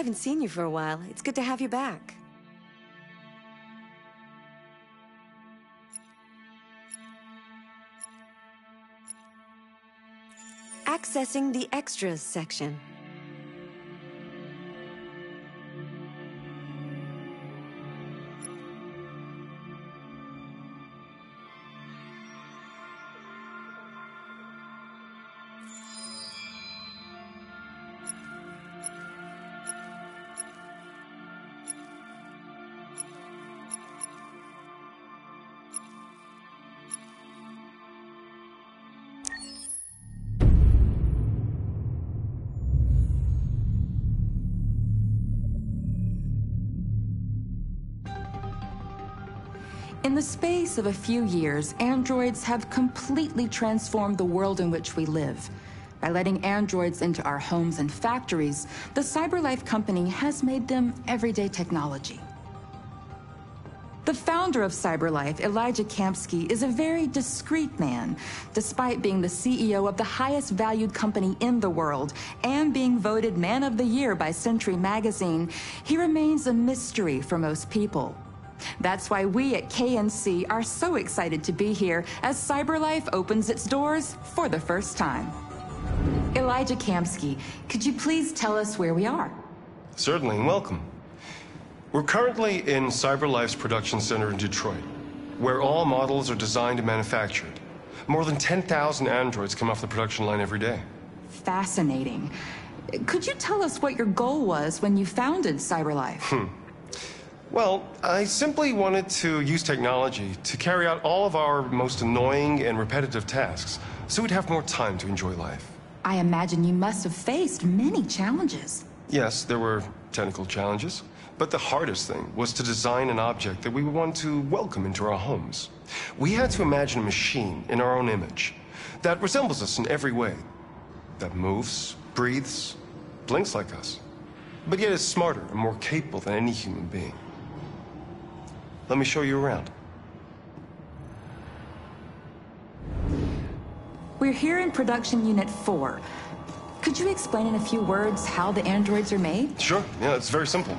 haven't seen you for a while. It's good to have you back. Accessing the extras section. In the space of a few years, androids have completely transformed the world in which we live. By letting androids into our homes and factories, the CyberLife company has made them everyday technology. The founder of CyberLife, Elijah Kamsky, is a very discreet man. Despite being the CEO of the highest valued company in the world and being voted Man of the Year by Century Magazine, he remains a mystery for most people. That's why we at KNC are so excited to be here as CyberLife opens its doors for the first time. Elijah Kamsky, could you please tell us where we are? Certainly, and welcome. We're currently in CyberLife's production center in Detroit, where all models are designed and manufactured. More than 10,000 androids come off the production line every day. Fascinating. Could you tell us what your goal was when you founded CyberLife? Well, I simply wanted to use technology to carry out all of our most annoying and repetitive tasks, so we'd have more time to enjoy life. I imagine you must have faced many challenges. Yes, there were technical challenges, but the hardest thing was to design an object that we would want to welcome into our homes. We had to imagine a machine in our own image that resembles us in every way, that moves, breathes, blinks like us, but yet is smarter and more capable than any human being. Let me show you around. We're here in Production Unit 4. Could you explain in a few words how the androids are made? Sure, yeah, it's very simple.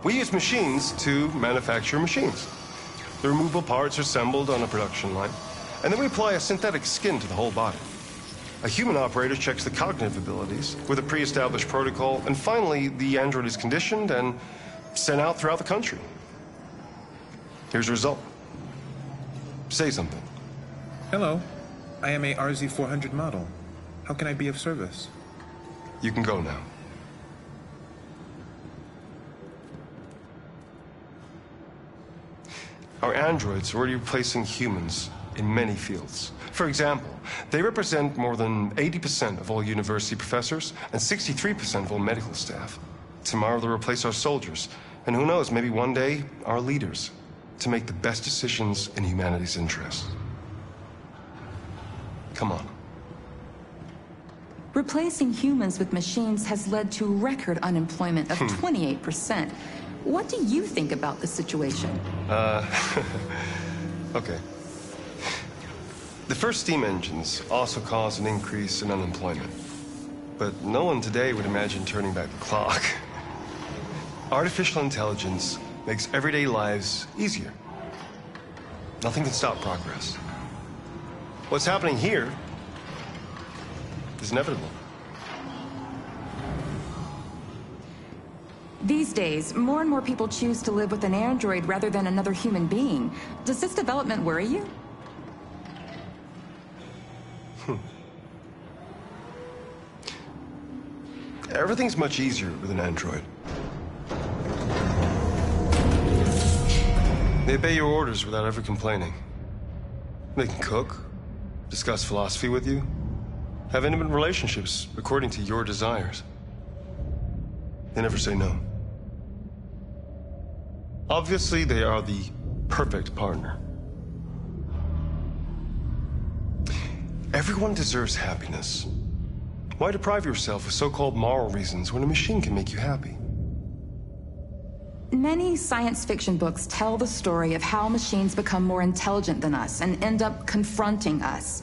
We use machines to manufacture machines. The removable parts are assembled on a production line, and then we apply a synthetic skin to the whole body. A human operator checks the cognitive abilities with a pre-established protocol, and finally, the android is conditioned and sent out throughout the country. Here's the result. Say something. Hello. I am a RZ400 model. How can I be of service? You can go now. Our androids are already replacing humans in many fields. For example, they represent more than 80% of all university professors and 63% of all medical staff. Tomorrow they'll replace our soldiers, and who knows, maybe one day, our leaders, to make the best decisions in humanity's interest. Come on. Replacing humans with machines has led to record unemployment of 28%. What do you think about the situation? Okay. The first steam engines also caused an increase in unemployment. But no one today would imagine turning back the clock. Artificial intelligence makes everyday lives easier. Nothing can stop progress. What's happening here is inevitable. These days, more and more people choose to live with an android rather than another human being. Does this development worry you? Everything's much easier with an android. They obey your orders without ever complaining. They can cook, discuss philosophy with you, have intimate relationships according to your desires. They never say no. Obviously, they are the perfect partner. Everyone deserves happiness. Why deprive yourself of so-called moral reasons when a machine can make you happy? Many science fiction books tell the story of how machines become more intelligent than us and end up confronting us.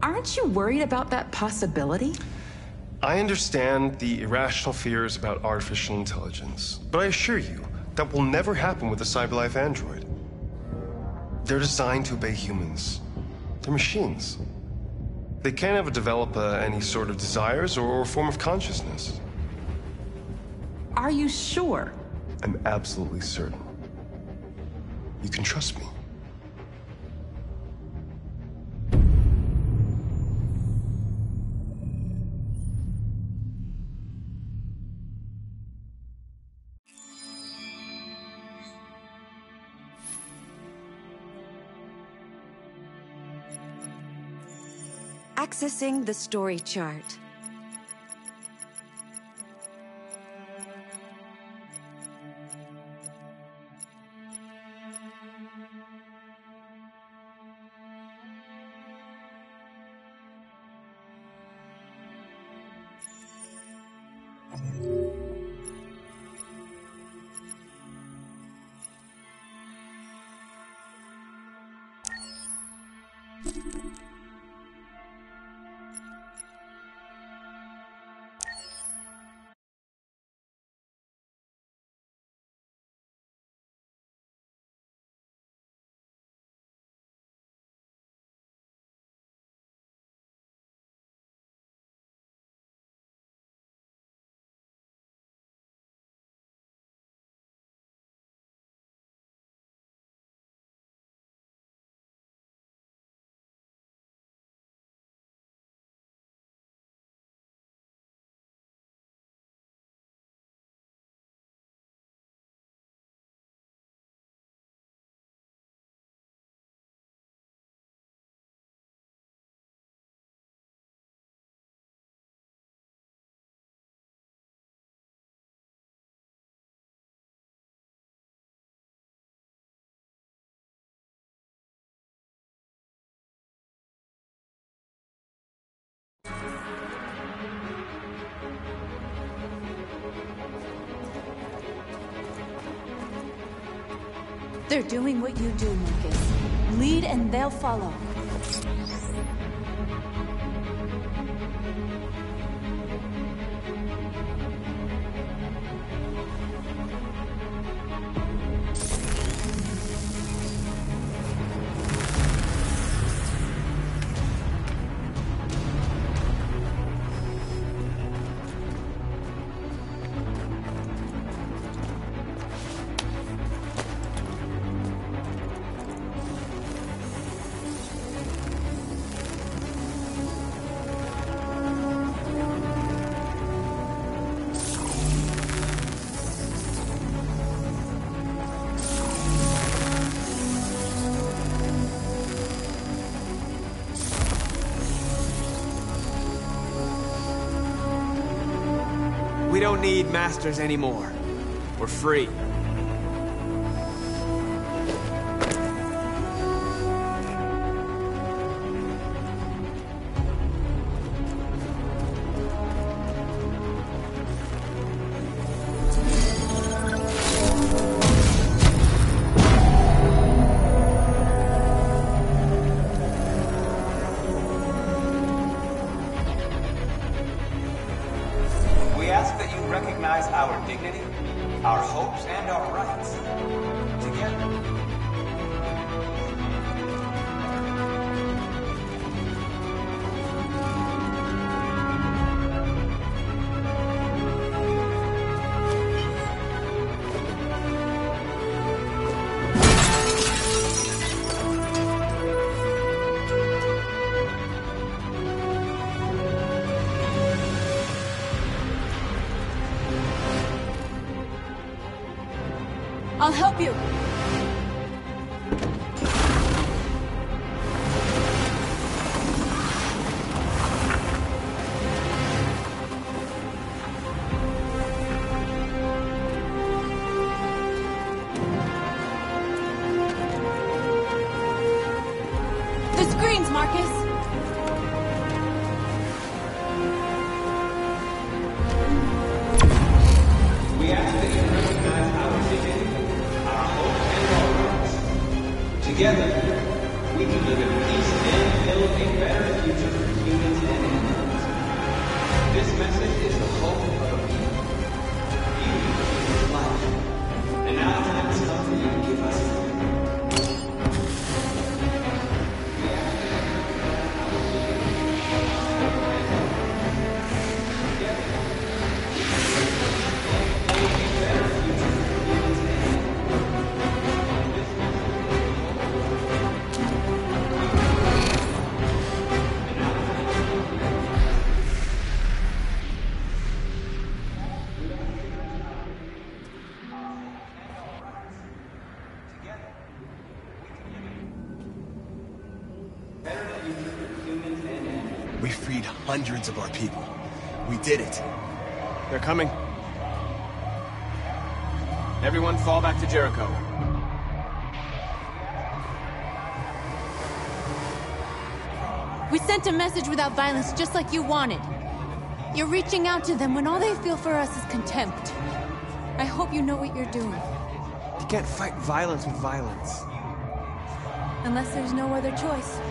Aren't you worried about that possibility? I understand the irrational fears about artificial intelligence, but I assure you that will never happen with a CyberLife android. They're designed to obey humans. They're machines. They can't ever develop any sort of desires or form of consciousness. Are you sure? I'm absolutely certain. You can trust me. Accessing the story chart. They're doing what you do, Marcus. Lead and they'll follow. We don't need masters anymore. We're free. We ask that you recognize our dignity, our hopes, and our rights. Together. I'll help you. The screens, Marcus. We ask that you recognize our dignity, our hopes, and our rights. Together, we can live in peace and build a better future for humans and animals. This message We freed hundreds of our people. We did it. They're coming. Everyone fall back to Jericho. We sent a message without violence, just like you wanted. You're reaching out to them when all they feel for us is contempt. I hope you know what you're doing. You can't fight violence with violence. Unless there's no other choice.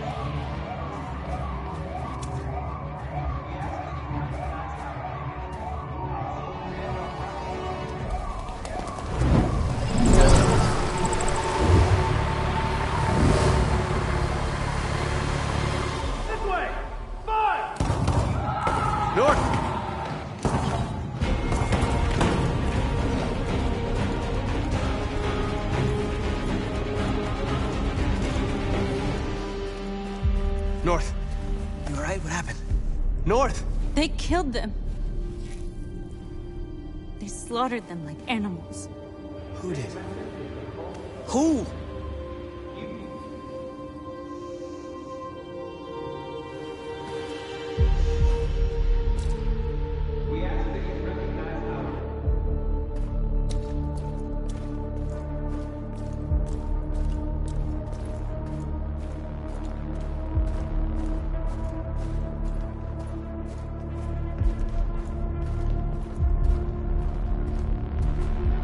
North. You alright? What happened? North! They killed them. They slaughtered them like animals. Who did? Who? We ask that you recognize our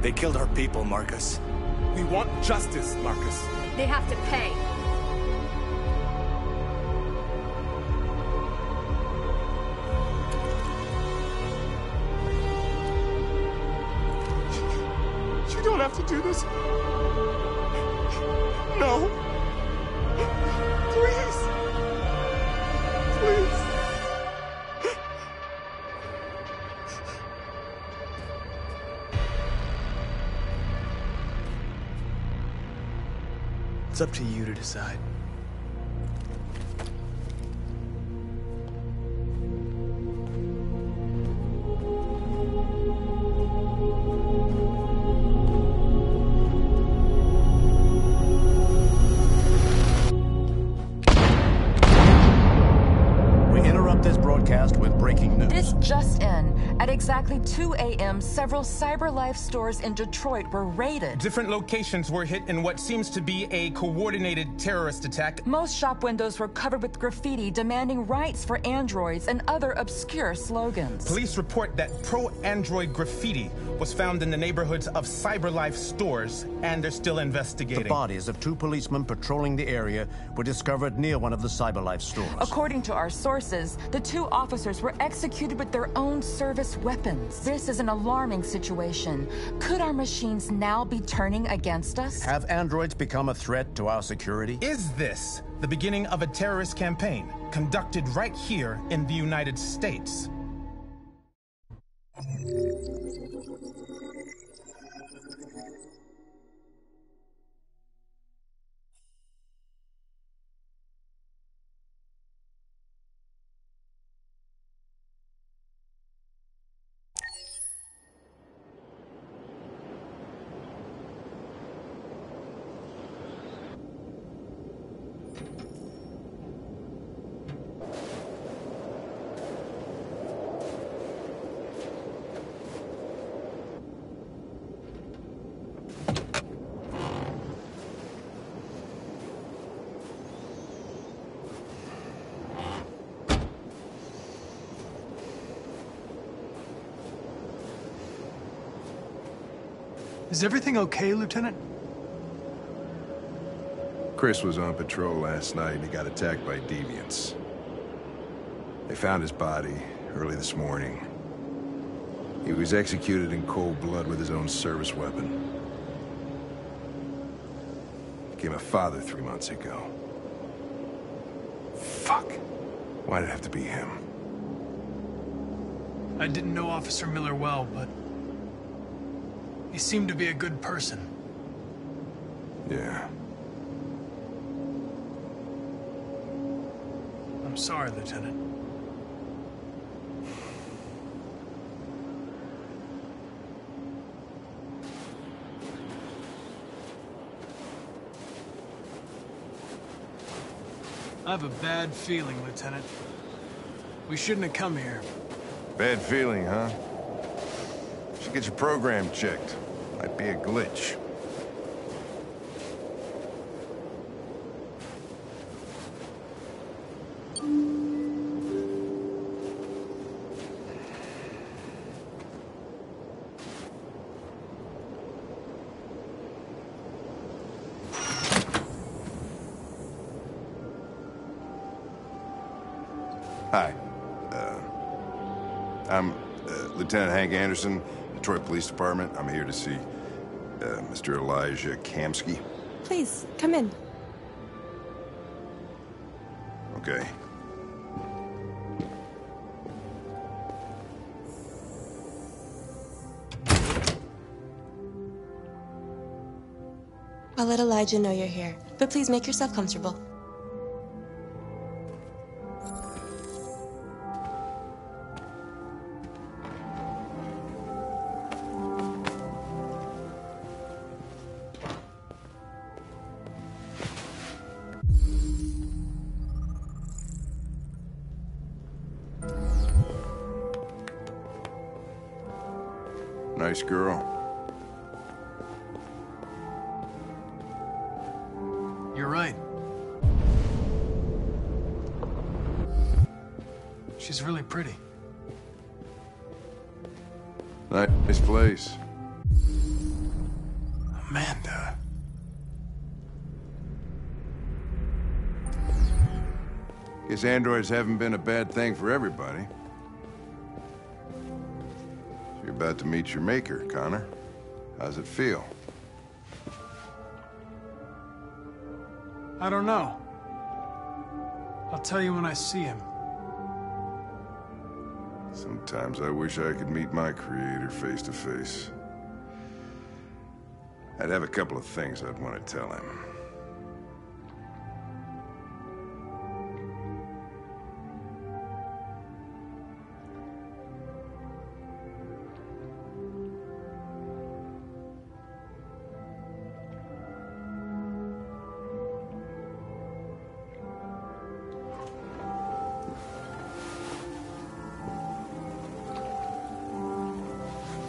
They killed our people, Marcus. We want justice, Marcus. They have to pay. You don't have to do this. No. Please. Please. It's up to you to decide. We interrupt this broadcast with breaking news. This just in. At exactly 2 a.m., several CyberLife stores in Detroit were raided. Different locations were hit in what seems to be a coordinated terrorist attack. Most shop windows were covered with graffiti demanding rights for androids and other obscure slogans. Police report that pro-android graffiti was found in the neighborhoods of CyberLife stores, and they're still investigating. The bodies of 2 policemen patrolling the area were discovered near one of the CyberLife stores. According to our sources, the 2 officers were executed with their own service weapons. This is an alarming situation. Could our machines now be turning against us? Have androids become a threat to our security? Is this the beginning of a terrorist campaign conducted right here in the United States? Is everything okay, Lieutenant? Chris was on patrol last night and he got attacked by deviants. They found his body early this morning. He was executed in cold blood with his own service weapon. Became a father 3 months ago. Fuck. Why did it have to be him? I didn't know Officer Miller well, but he seemed to be a good person. Yeah. I'm sorry, Lieutenant. I have a bad feeling, Lieutenant. We shouldn't have come here. Bad feeling, huh? Should get your program checked. Might be a glitch. Hi. I'm Lieutenant Hank Anderson, Detroit Police Department. I'm here to see Mr. Elijah Kamski. Please, come in. Okay. I'll let Elijah know you're here, but please make yourself comfortable. Nice girl. You're right. She's really pretty. Nice place. Amanda. Guess androids haven't been a bad thing for everybody. You're about to meet your maker, Connor. How's it feel? I don't know. I'll tell you when I see him. Sometimes I wish I could meet my creator face to face. I'd have a couple of things I'd want to tell him.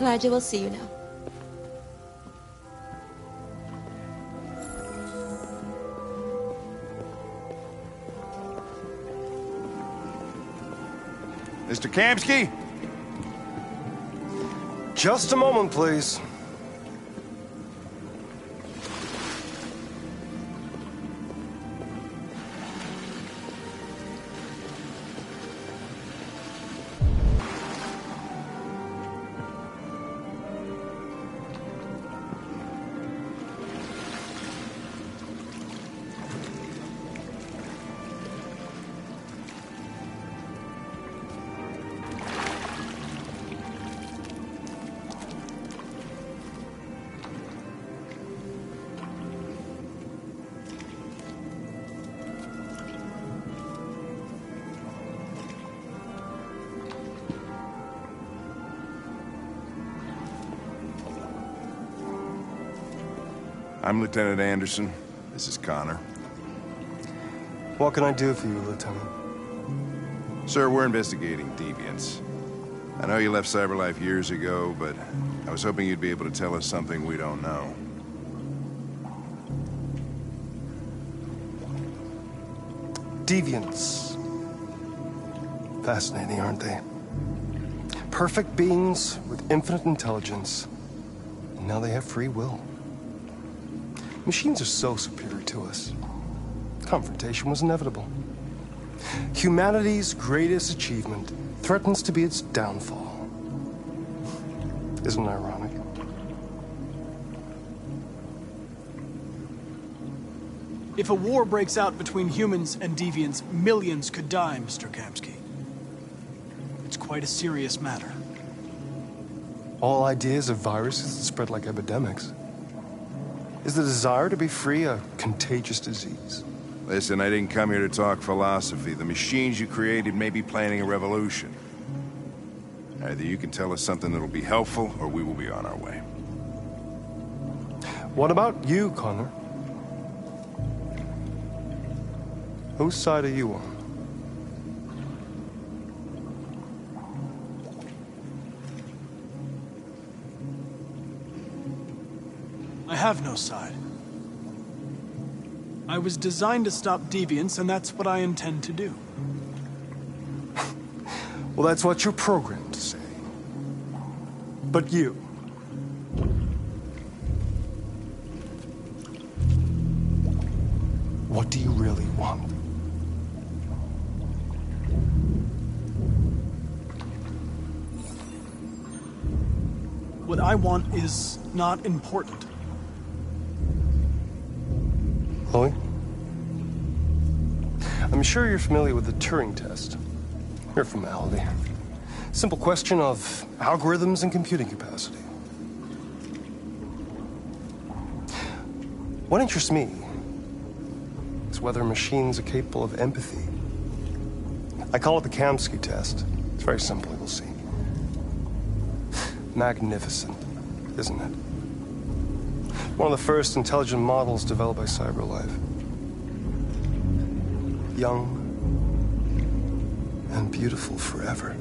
Elijah will see you now. Mr. Kamski? Just a moment, please. I'm Lieutenant Anderson. This is Connor. What can I do for you, Lieutenant? Sir, we're investigating deviants. I know you left CyberLife years ago, but I was hoping you'd be able to tell us something we don't know. Deviants. Fascinating, aren't they? Perfect beings with infinite intelligence. And now they have free will. Machines are so superior to us. Confrontation was inevitable. Humanity's greatest achievement threatens to be its downfall. Isn't it ironic? If a war breaks out between humans and deviants, millions could die, Mr. Kamski. It's quite a serious matter. All ideas of viruses that spread like epidemics. Is the desire to be free a contagious disease? Listen, I didn't come here to talk philosophy. The machines you created may be planning a revolution. Either you can tell us something that'll be helpful, or we will be on our way. What about you, Connor? Whose side are you on? have no side. I was designed to stop deviants, and that's what I intend to do. Well, that's what you're programmed to say. But you... what do you really want? What I want is not important. Chloe? I'm sure you're familiar with the Turing test. Mere formality. Simple question of algorithms and computing capacity. What interests me is whether machines are capable of empathy. I call it the Kamsky test. It's very simple, you'll see. Magnificent, isn't it? One of the first intelligent models developed by CyberLife. Young and beautiful forever.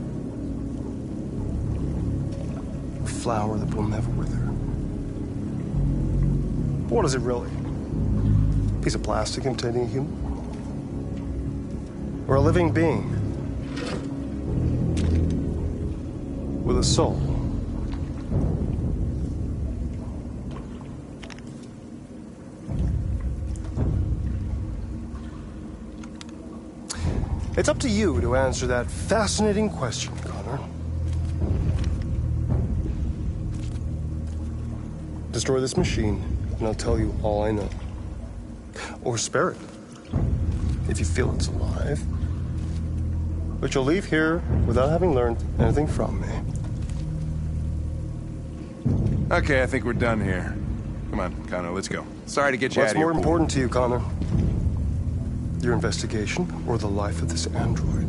A flower that will never wither. But what is it really? A piece of plastic imitating a human? Or a living being? With a soul? It's up to you to answer that fascinating question, Connor. Destroy this machine, and I'll tell you all I know. Or spare it, if you feel it's alive. But you'll leave here without having learned anything from me. Okay, I think we're done here. Come on, Connor, let's go. Sorry to get you out of here. What's more important to you, Connor? Your investigation, or the life of this android?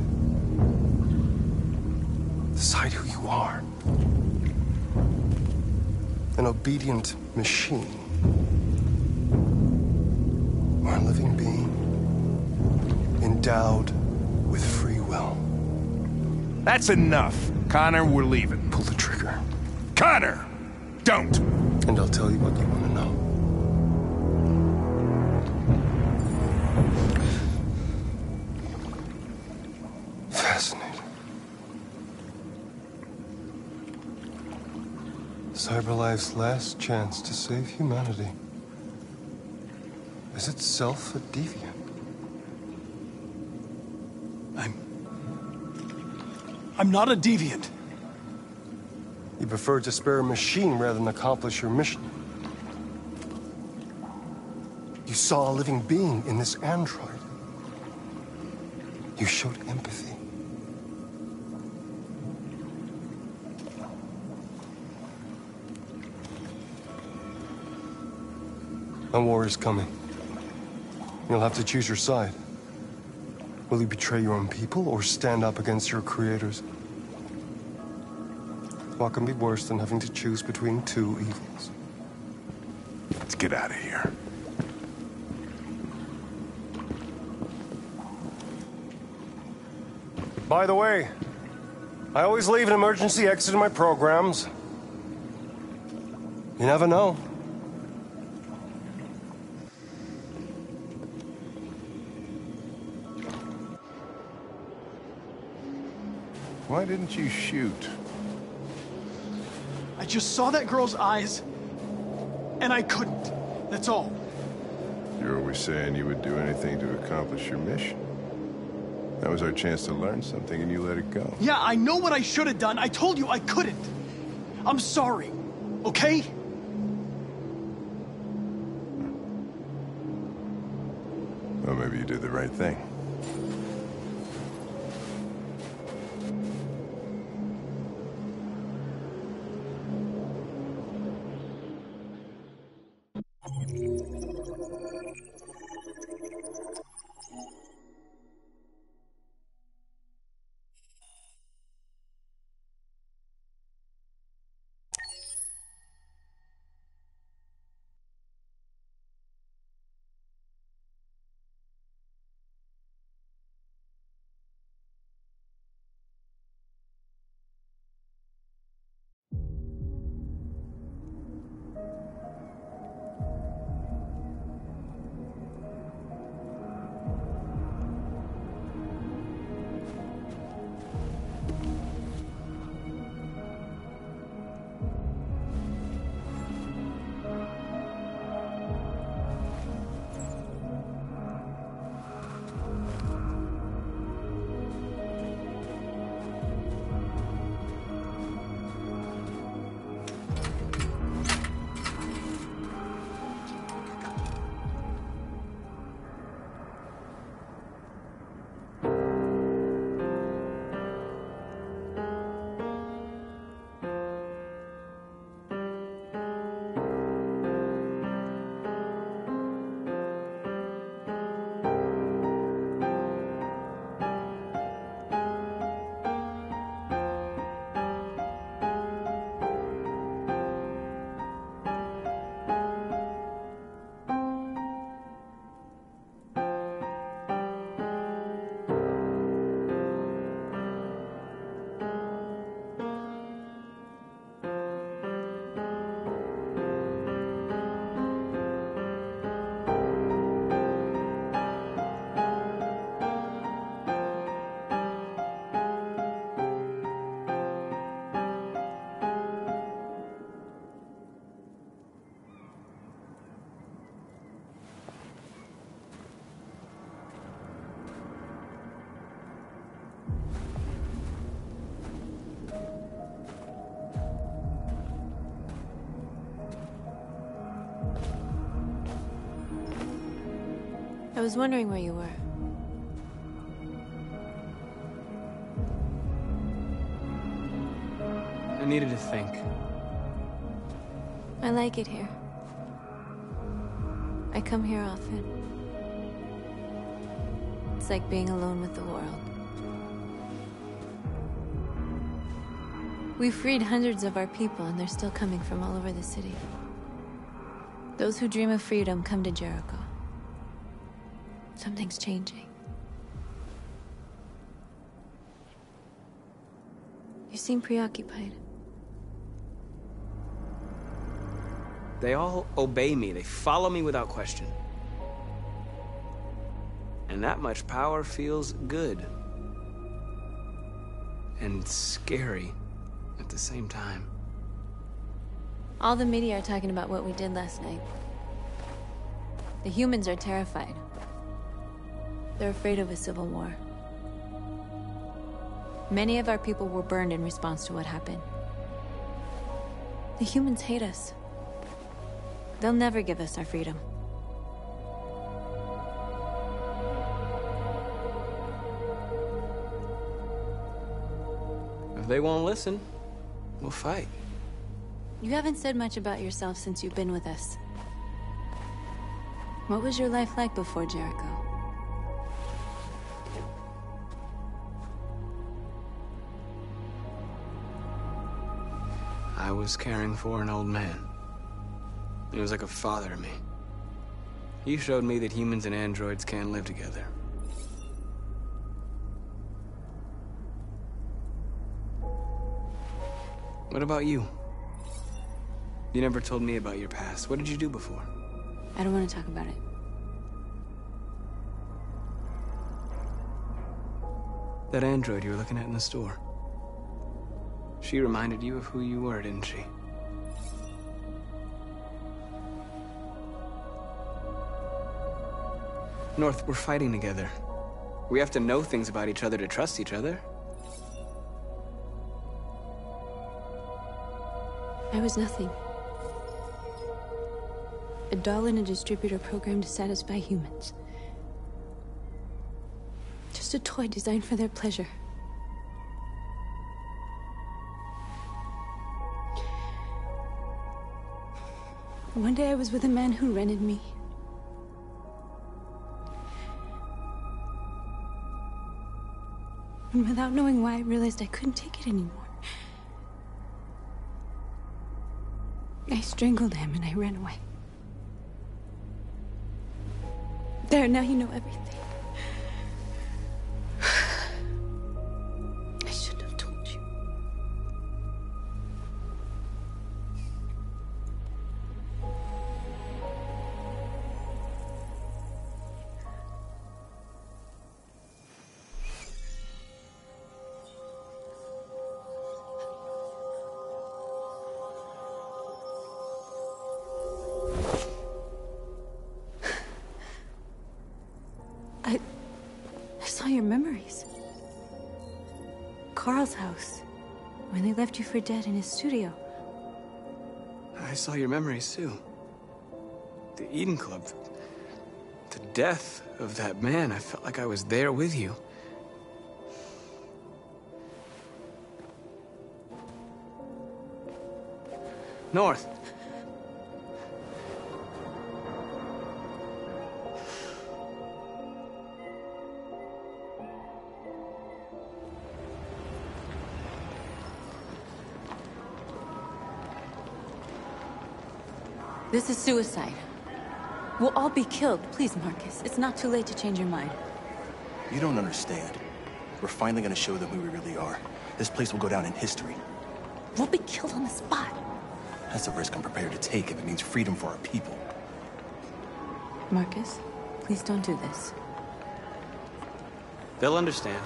Decide who you are. An obedient machine. Or a living being endowed with free will. That's enough. Connor, we're leaving. Pull the trigger. Connor! Don't! And I'll tell you what you want to know. Fascinating. CyberLife's last chance to save humanity is itself a deviant. I'm not a deviant. You prefer to spare a machine rather than accomplish your mission. You saw a living being in this android. You showed empathy. A war is coming. You'll have to choose your side. Will you betray your own people or stand up against your creators? What can be worse than having to choose between two evils? Let's get out of here. By the way, I always leave an emergency exit in my programs. You never know. Why didn't you shoot? I just saw that girl's eyes, and I couldn't. That's all. You're always saying you would do anything to accomplish your mission. That was our chance to learn something, and you let it go. Yeah, I know what I should have done. I told you I couldn't. I'm sorry, okay? Well, maybe you did the right thing. was wondering where you were. I needed to think. I like it here. I come here often. It's like being alone with the world. We freed hundreds of our people, and they're still coming from all over the city. Those who dream of freedom come to Jericho. Something's changing. You seem preoccupied. They all obey me. They follow me without question. And that much power feels good. And scary at the same time. All the media are talking about what we did last night. The humans are terrified. They're afraid of a civil war. Many of our people were burned in response to what happened. The humans hate us. They'll never give us our freedom. If they won't listen, we'll fight. You haven't said much about yourself since you've been with us. What was your life like before Jericho? I was caring for an old man. He was like a father to me. He showed me that humans and androids can live together. What about you? You never told me about your past. What did you do before? I don't want to talk about it. That android you were looking at in the store. She reminded you of who you were, didn't she? North, we're fighting together. We have to know things about each other to trust each other. I was nothing. A doll in a distributor program to satisfy humans. Just a toy designed for their pleasure. One day I was with a man who rented me. And without knowing why, I realized I couldn't take it anymore. I strangled him and I ran away. There, now you know everything. I shouldn't have told you. I saw your memories. Carl's house, when they left you for dead in his studio. I saw your memories too. The Eden Club. The death of that man. I felt like I was there with you. North. This is suicide. We'll all be killed. Please, Marcus. It's not too late to change your mind. You don't understand. We're finally gonna show them who we really are. This place will go down in history. We'll be killed on the spot. That's a risk I'm prepared to take if it means freedom for our people. Marcus, please don't do this. They'll understand.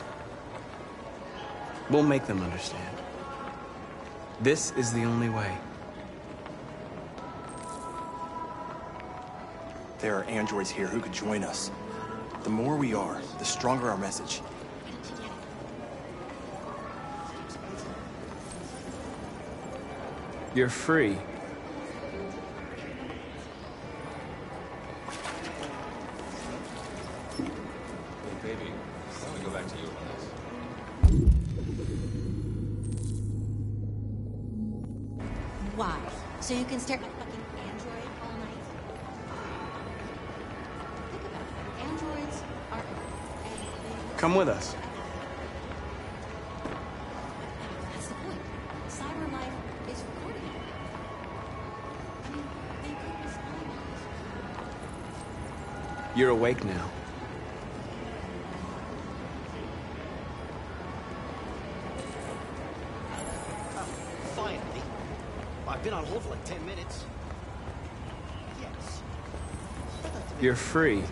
We'll make them understand. This is the only way. There are androids here who could join us. The more we are, the stronger our message. You're free. Why? So you can stare at my fucking android all night? Think about it. Androids are... Come with us. That's the point. Cyber life is recording it. I mean, they could be spying on us. You're awake now. Finally. I've been on hold for like 10 minutes. Yes. You're free.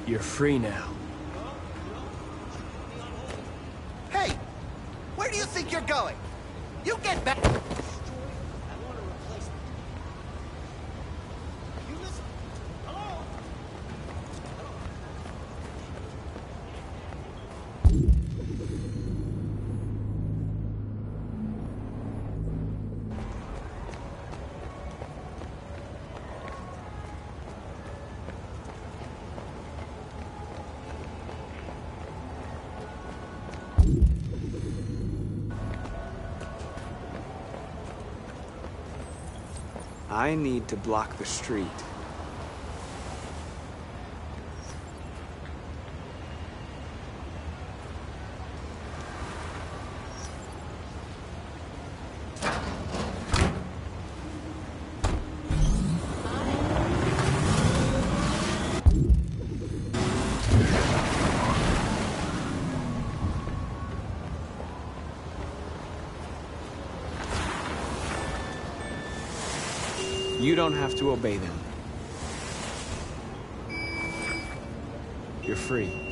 You're free now. Hey! Where do you think you're going? You get back! I need to block the street. You don't have to obey them. You're free.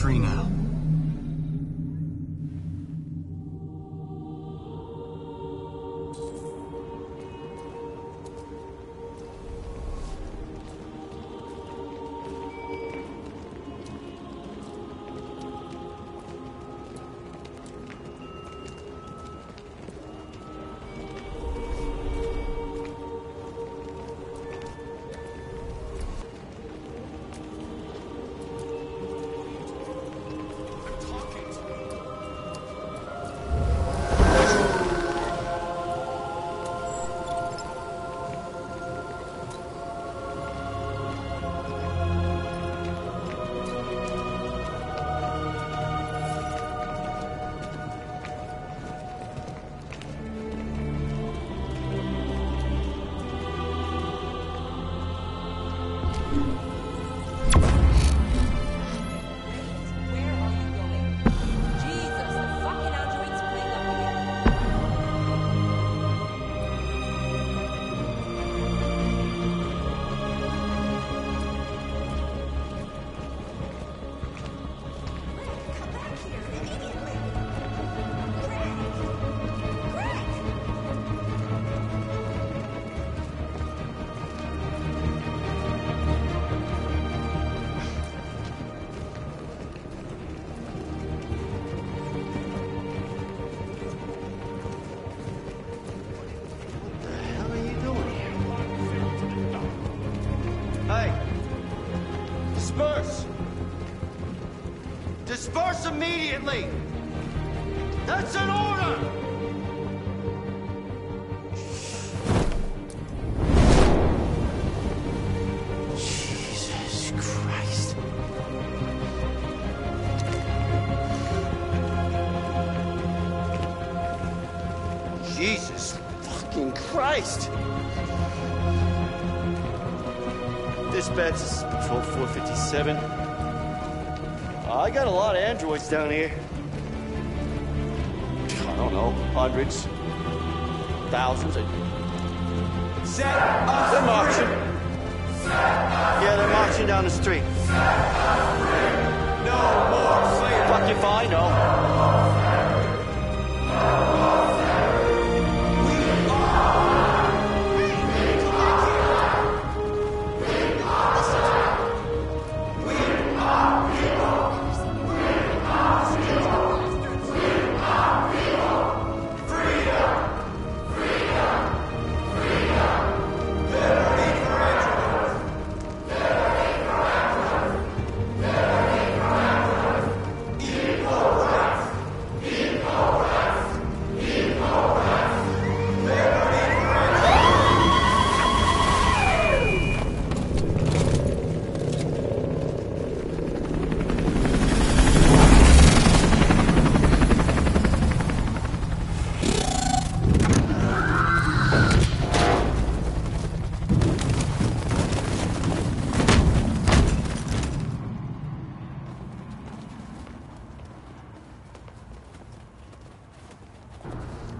Free now. Disperse! Disperse immediately! That's an order! Jesus Christ. Jesus fucking Christ! Dispatch, this is Patrol 457. I got a lot of androids down here. don't know, hundreds, thousands. Set us They're marching. Yeah, they're marching down the street. No more slavery. Fuck if I know.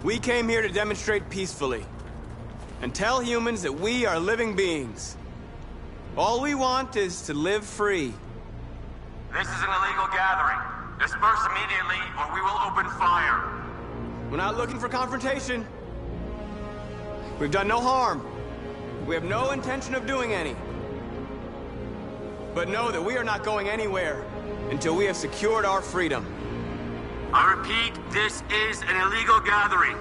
We came here to demonstrate peacefully and tell humans that we are living beings. All we want is to live free. This is an illegal gathering. Disperse immediately or we will open fire. We're not looking for confrontation. We've done no harm. We have no intention of doing any. But know that we are not going anywhere until we have secured our freedom. I repeat, this is an illegal gathering.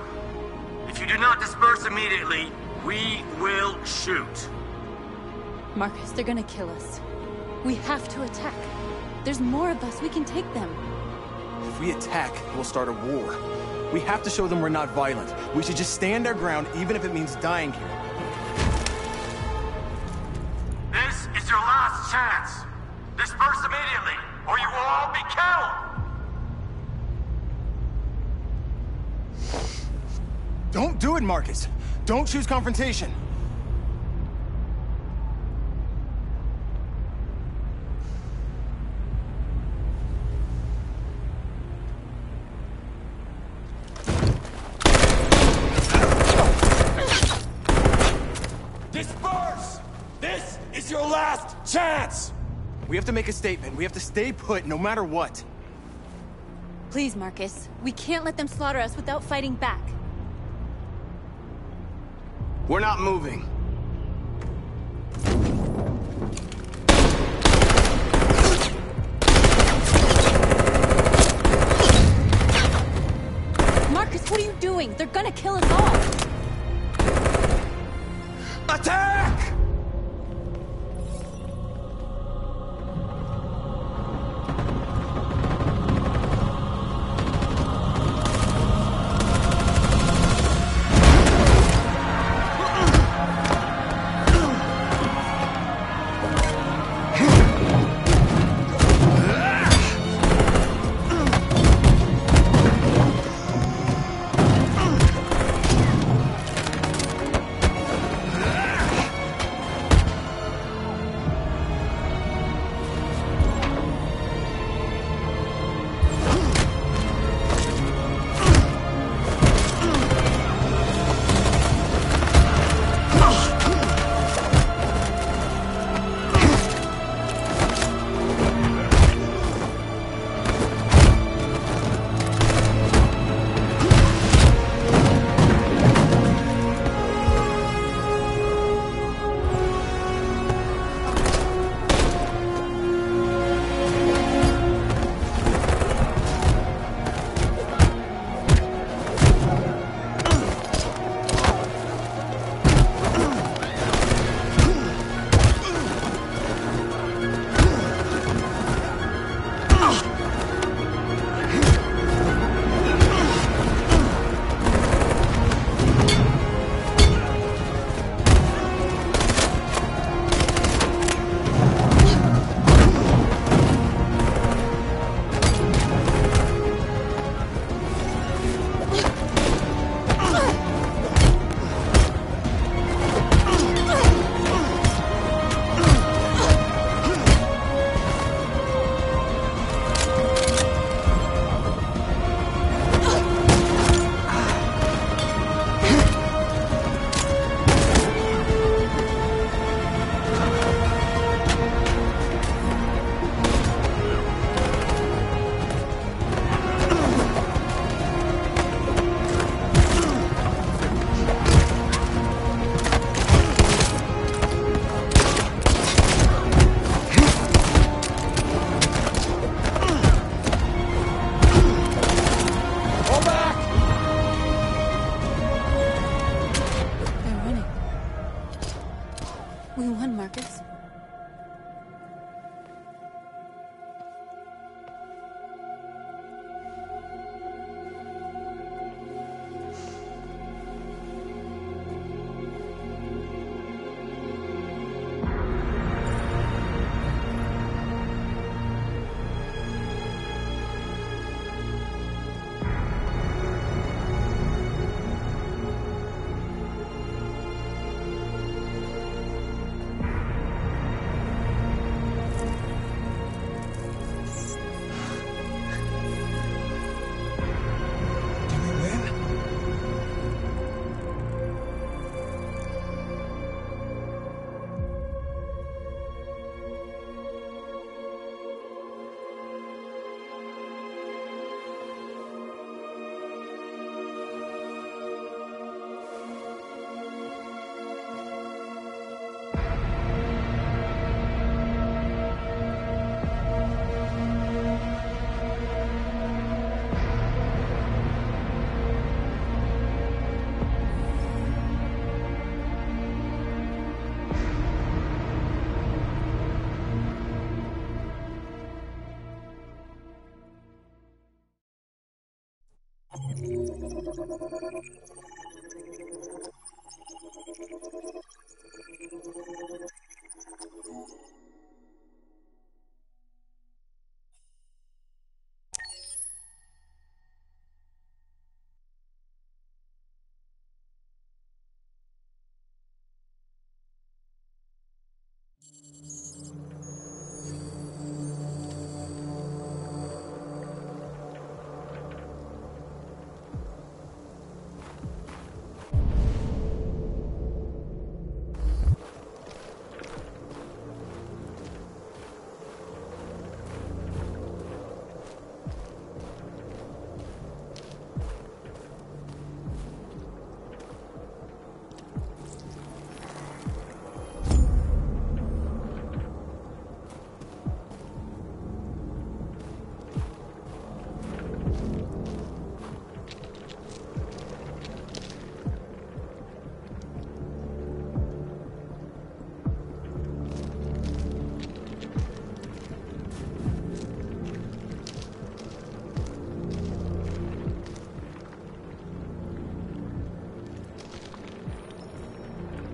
If you do not disperse immediately, we will shoot. Marcus, they're gonna kill us. We have to attack. There's more of us. We can take them. If we attack, we'll start a war. We have to show them we're not violent. We should just stand our ground, even if it means dying here. This is your last chance. Disperse immediately, or you will all be killed. Don't do it, Marcus. Don't choose confrontation. Disperse! This is your last chance! We have to make a statement. We have to stay put, no matter what. Please, Marcus. We can't let them slaughter us without fighting back. We're not moving. Marcus, what are you doing? They're gonna kill us all! Attack!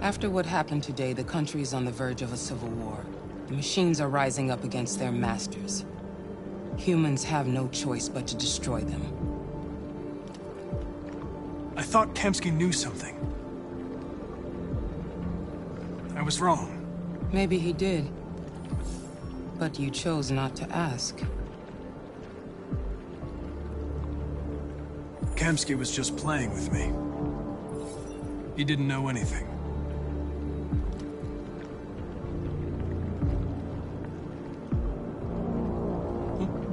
After what happened today, the country is on the verge of a civil war. The machines are rising up against their masters. Humans have no choice but to destroy them. I thought Kamsky knew something. I was wrong. Maybe he did. But you chose not to ask. Kamsky was just playing with me. He didn't know anything.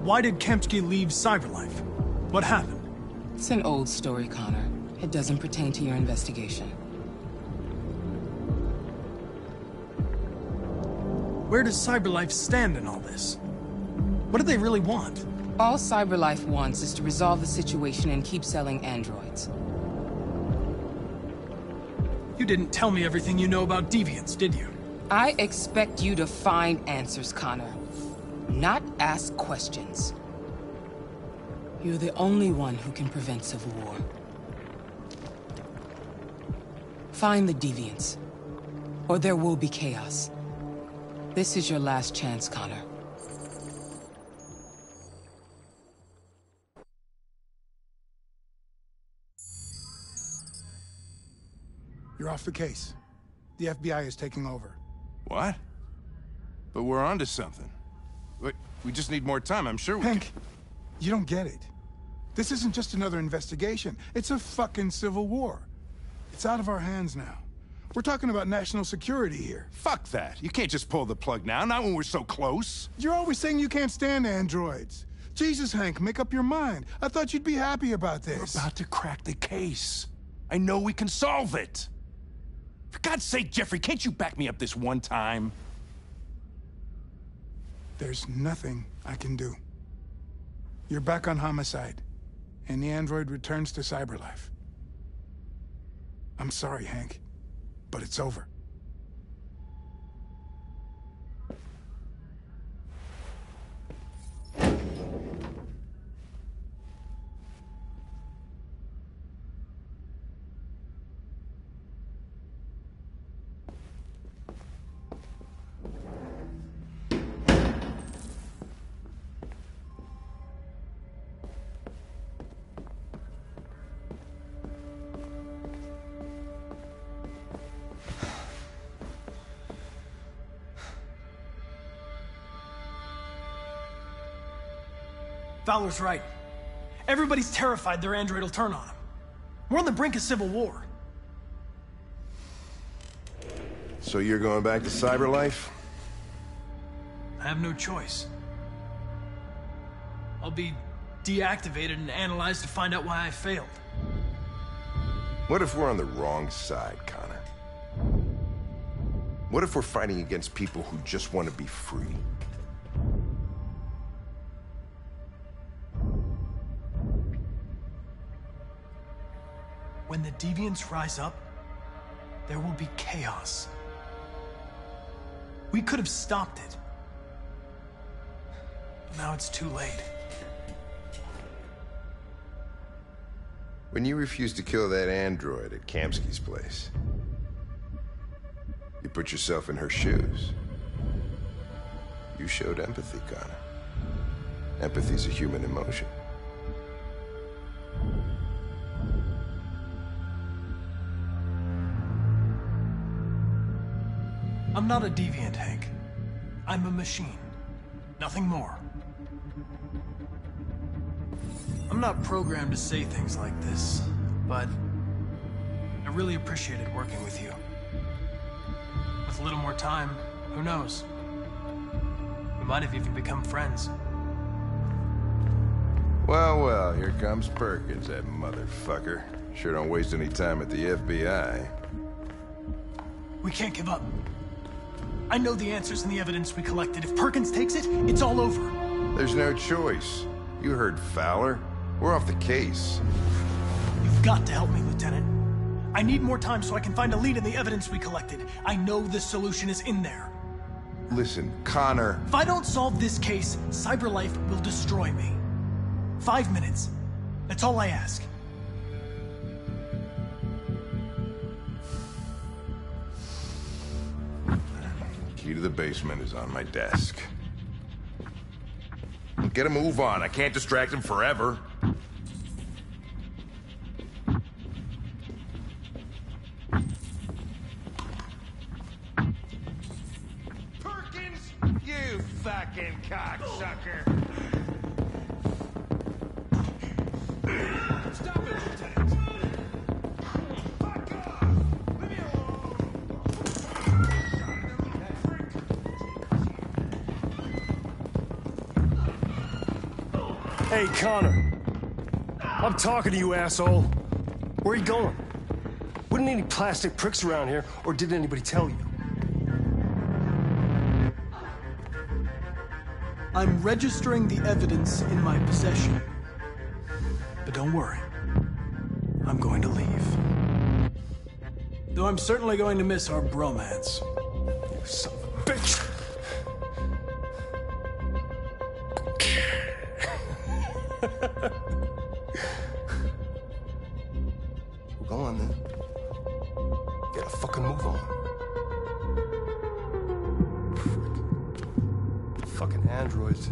Why did Kamsky leave Cyberlife? What happened? It's an old story, Connor. It doesn't pertain to your investigation. Where does Cyberlife stand in all this? What do they really want? All Cyberlife wants is to resolve the situation and keep selling androids. You didn't tell me everything you know about deviants, did you? I expect you to find answers, Connor. Not ask questions. You're the only one who can prevent civil war. Find the deviants, or there will be chaos. This is your last chance, Connor. You're off the case. The FBI is taking over. What? But we're onto something. We just need more time, I'm sure we Hank, you don't get it. This isn't just another investigation. It's a fucking civil war. It's out of our hands now. We're talking about national security here. Fuck that. You can't just pull the plug now, not when we're so close. You're always saying you can't stand androids. Jesus, Hank, make up your mind. I thought you'd be happy about this. We're about to crack the case. I know we can solve it. For God's sake, Jeffrey, can't you back me up this one time? There's nothing I can do. You're back on homicide, and the android returns to Cyberlife. I'm sorry, Hank, but it's over. Fowler's right. Everybody's terrified their android will turn on them. We're on the brink of civil war. So you're going back to Cyberlife? I have no choice. I'll be deactivated and analyzed to find out why I failed. What if we're on the wrong side, Connor? What if we're fighting against people who just want to be free? When the deviants rise up, there will be chaos. We could have stopped it. But now it's too late. When you refused to kill that android at Kamsky's place, you put yourself in her shoes. You showed empathy, Connor. Empathy's a human emotion. I'm not a deviant, Hank. I'm a machine. Nothing more. I'm not programmed to say things like this, but I really appreciated working with you. With a little more time, who knows? We might have even become friends. Well, well, here comes Perkins, that motherfucker. Sure don't waste any time at the FBI. We can't give up. I know the answers and the evidence we collected. If Perkins takes it, it's all over. There's no choice. You heard Fowler. We're off the case. You've got to help me, Lieutenant. I need more time so I can find a lead in the evidence we collected. I know the solution is in there. Listen, Connor... If I don't solve this case, CyberLife will destroy me. 5 minutes. That's all I ask. Key to the basement is on my desk. Get a move on. I can't distract him forever. Perkins! You fucking cocksucker! Stop it, Lieutenant! Fuck off! Leave me alone! Hey, Connor. I'm talking to you, asshole. Where are you going? Wouldn't any plastic pricks around here, or did anybody tell you? I'm registering the evidence in my possession. But don't worry. I'm going to leave. Though I'm certainly going to miss our bromance. You son of a bitch! Well, go on then. Get a fucking move on. Fucking androids.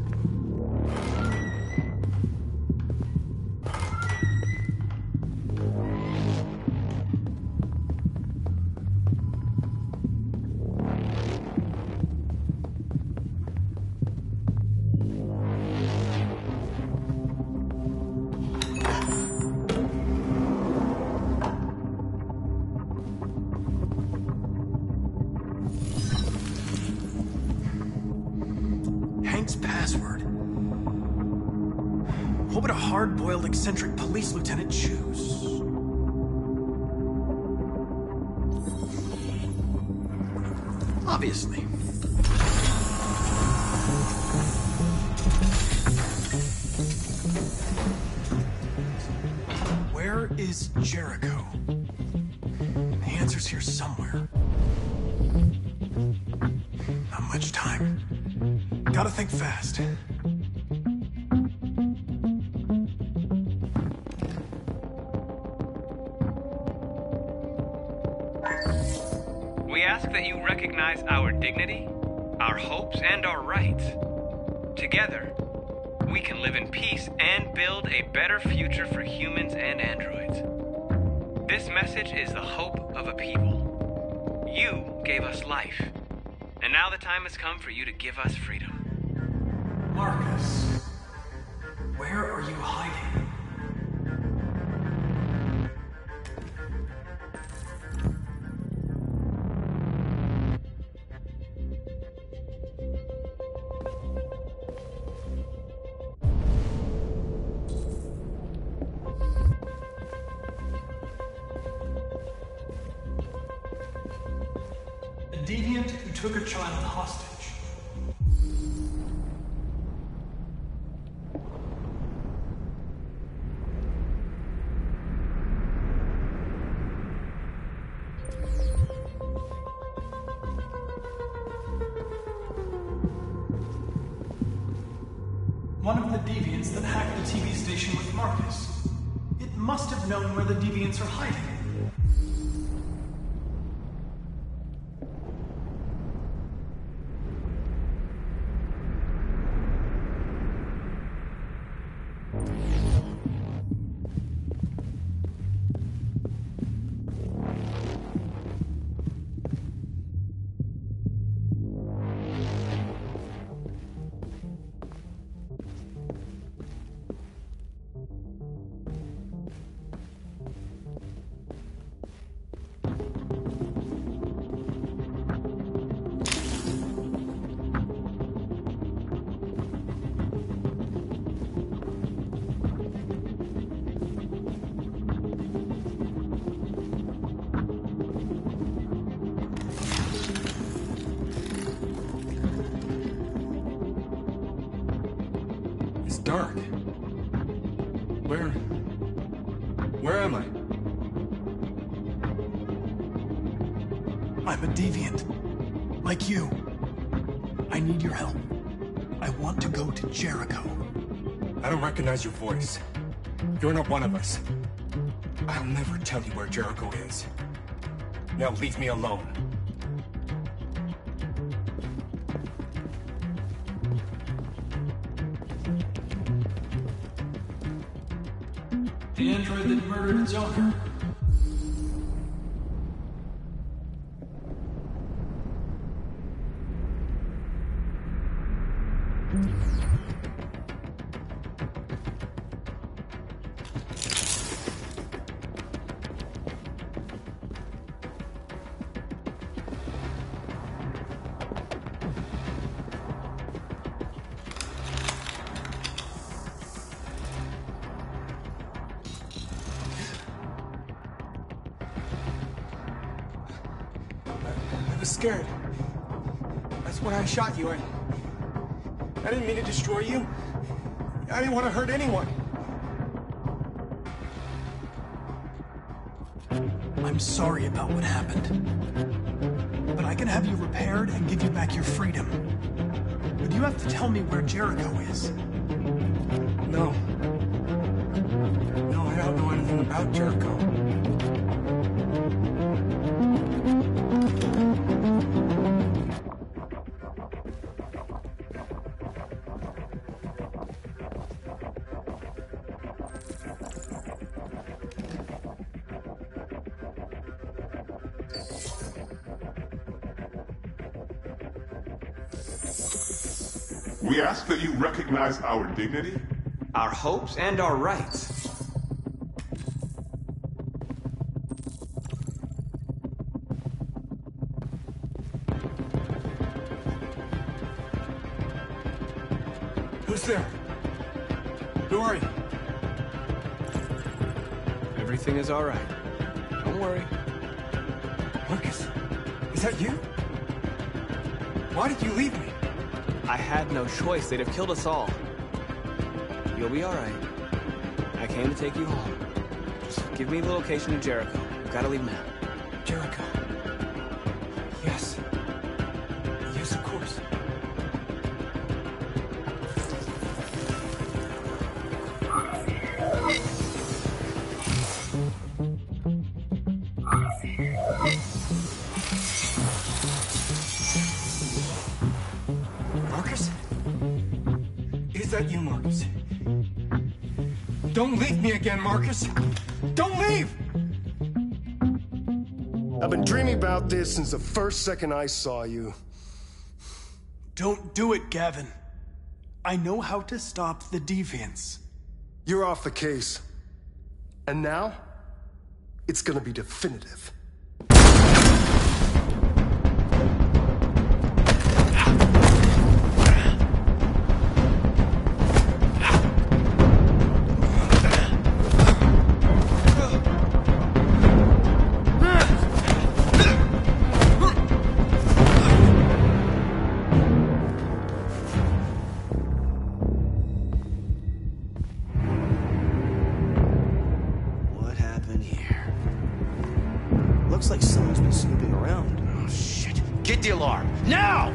Hank's password. What would a hard-boiled, eccentric police lieutenant choose? Obviously. Where is Jericho? The answer's here somewhere. Not much time. Gotta think fast. We ask that you recognize our dignity, our hopes, and our rights. Together, we can live in peace and build a better future for humans and androids. This message is the hope of a people. You gave us life, and now the time has come for you to give us freedom. Marcus, where are you hiding? A deviant who took a child hostage. One of the deviants that hacked the TV station with Marcus. It must have known where the deviants are hiding. Dark. Where am I? I'm a deviant. Like you. I need your help. I want to go to Jericho. I don't recognize your voice. You're not one of us. I'll never tell you where Jericho is. Now leave me alone. The android that murdered its owner. I was scared. That's why I shot you. I didn't mean to destroy you. I didn't want to hurt anyone. I'm sorry about what happened. But I can have you repaired and give you back your freedom. But you have to tell me where Jericho is. No. No, I don't know anything about Jericho. We ask that you recognize our dignity, our hopes, and our rights. Who's there? Who are you? Everything is all right. Don't worry. Marcus, is that you? Why did you leave me? I had no choice. They'd have killed us all. You'll be all right. I came to take you home. Just give me the location of Jericho. We've got to leave now. Jericho. Yes. Yes, of course. Marcus? Is that you, Marcus? Don't leave me again, Marcus! Don't leave! I've been dreaming about this since the first second I saw you. Don't do it, Gavin. I know how to stop the deviants. You're off the case. And now, it's gonna be definitive. Looks like someone's been snooping around. Oh, shit. Get the alarm. Now!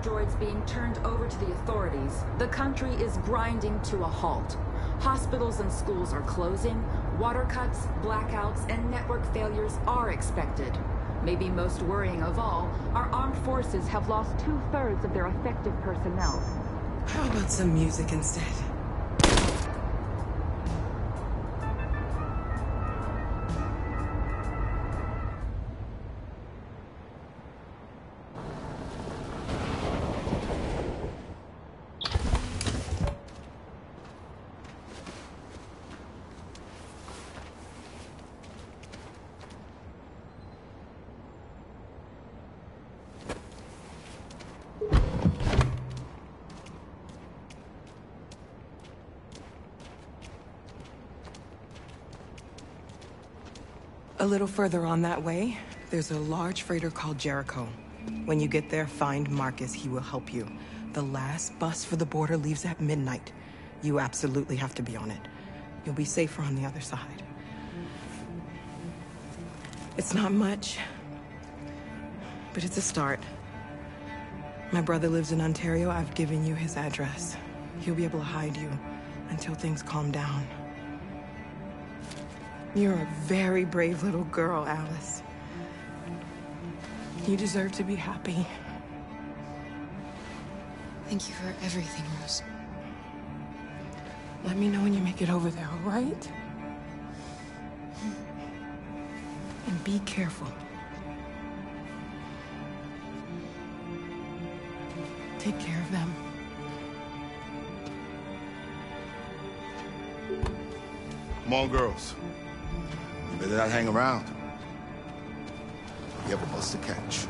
androids being turned over to the authorities, the country is grinding to a halt. Hospitals and schools are closing, water cuts, blackouts, and network failures are expected. Maybe most worrying of all, our armed forces have lost 2/3 of their effective personnel. How about some music instead? A little further on that way, there's a large freighter called Jericho. When you get there, find Marcus. He will help you. The last bus for the border leaves at midnight. You absolutely have to be on it. You'll be safer on the other side. It's not much, but it's a start. My brother lives in Ontario. I've given you his address. He'll be able to hide you until things calm down. You're a very brave little girl, Alice. You deserve to be happy. Thank you for everything, Rose. Let me know when you make it over there, all right? And be careful. Take care of them. Come on, girls. You better not hang around. You have a bus to catch.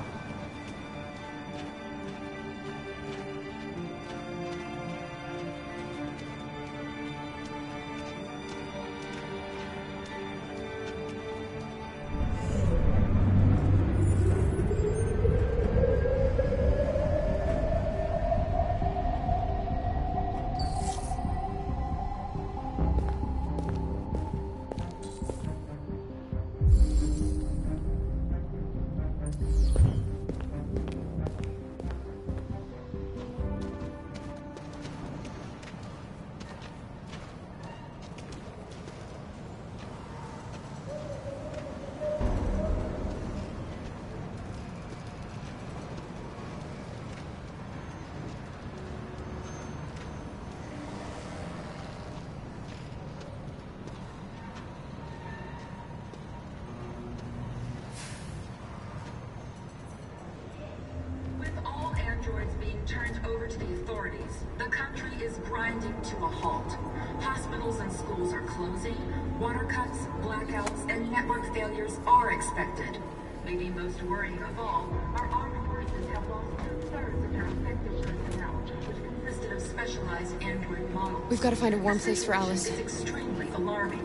Turned over to the authorities. The country is grinding to a halt. Hospitals and schools are closing, water cuts, blackouts, and network failures are expected. Maybe most worrying of all, our armed forces have lost 2/3 of their effective personnel, which consisted of specialized android models. We've got to find a warm place for Alice. It's extremely alarming.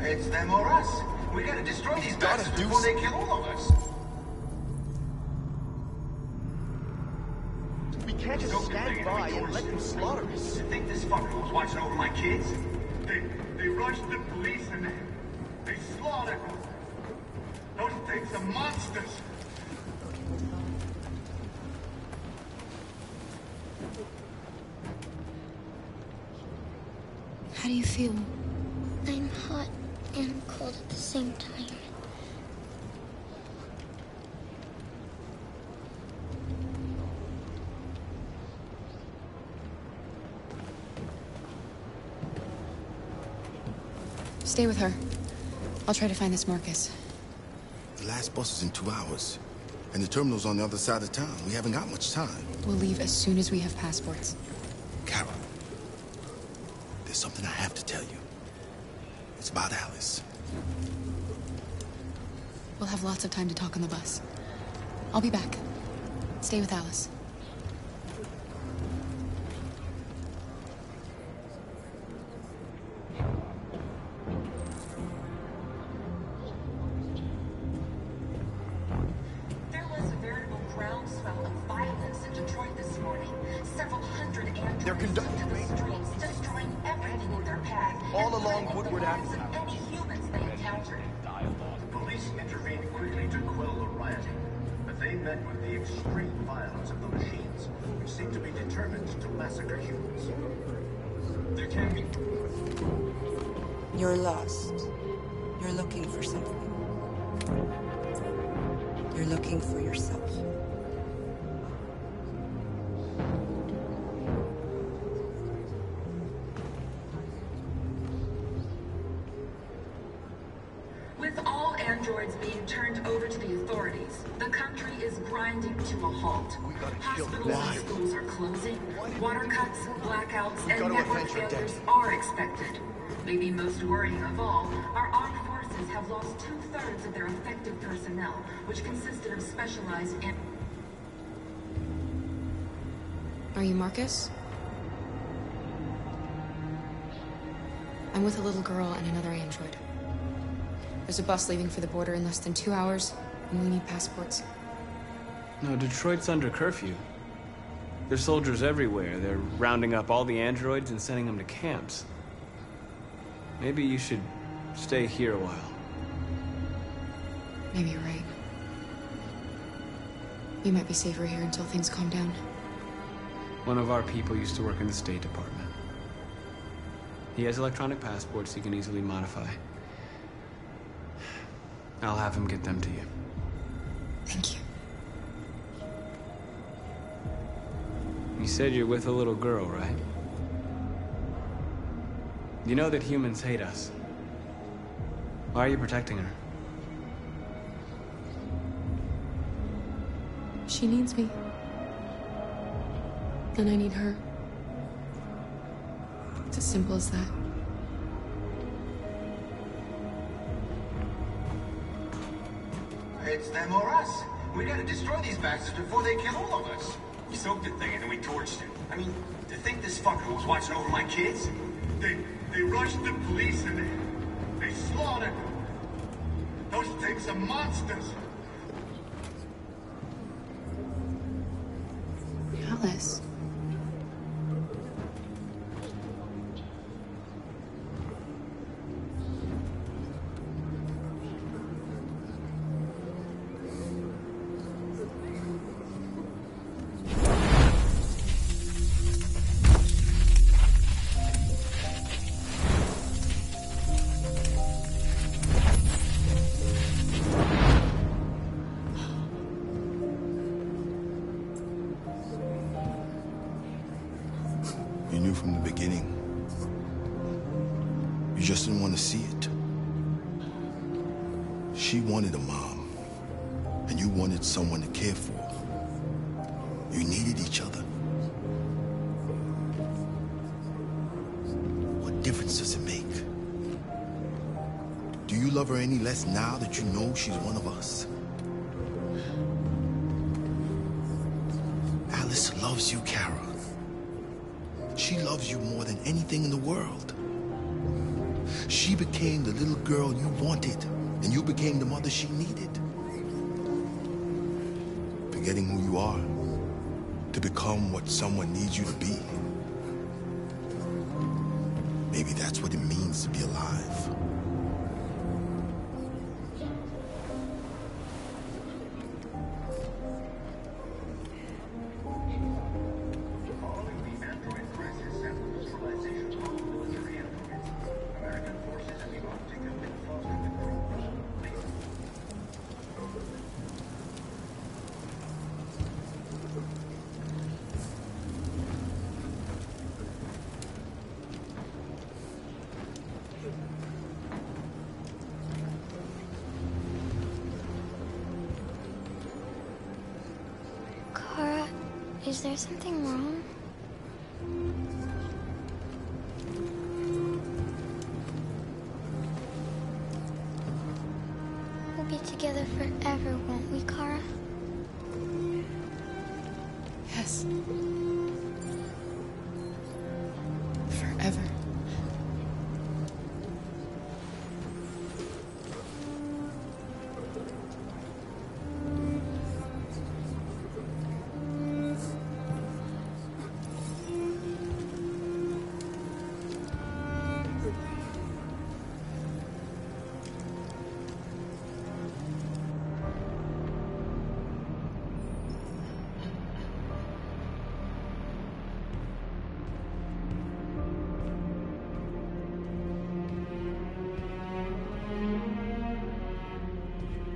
It's them or us. We gotta destroy these bastards before they kill all of us. We can't just stand by and let them slaughter us. You think this fucker was watching over my kids? They rushed the police and they slaughtered them. Those things are monsters. How do you feel? I'm hot and cold at the same time. Stay with her. I'll try to find this Marcus. The last bus is in 2 hours. And the terminal's on the other side of town. We haven't got much time. We'll leave as soon as we have passports. Carol, there's something I have to tell you. It's about Alice. We'll have lots of time to talk on the bus. I'll be back. Stay with Alice. met with the extreme violence of the machines, which seem to be determined to massacre humans. There can be... You're lost. You're looking for something. You're looking for yourself. With all androids being turned over to the authorities, the country is grinding to a halt. Hospitals and schools are closing. Water cuts, blackouts, and network failures are expected. Maybe most worrying of all, our armed forces have lost 2/3 of their effective personnel, which consisted of specialized and... Are you Marcus? I'm with a little girl and another android. There's a bus leaving for the border in less than 2 hours, and we need passports. No, Detroit's under curfew. There's soldiers everywhere. They're rounding up all the androids and sending them to camps. Maybe you should stay here a while. Maybe you're right. We might be safer here until things calm down. One of our people used to work in the State Department. He has electronic passports he can easily modify. I'll have him get them to you. Thank you. You said you're with a little girl, right? You know that humans hate us. Why are you protecting her? She needs me. And I need her. It's as simple as that. It's them or us. We gotta destroy these bastards before they kill all of us. We soaked the thing and then we torched it. I mean, to think this fucker was watching over my kids? They rushed the police and they slaughtered them. Those things are monsters. Alice. You knew from the beginning. You just didn't want to see it. She wanted a mom, and you wanted someone to care for. You needed each other. What difference does it make? Do you love her any less now that you know she's one of us? Alice loves you, Kara. She loves you more than anything in the world. She became the little girl you wanted, and you became the mother she needed. Forgetting who you are to become what someone needs you to be. Maybe that's what it means to be alive. Kara, is there something wrong? We'll be together forever, won't we, Kara? Yes. Forever.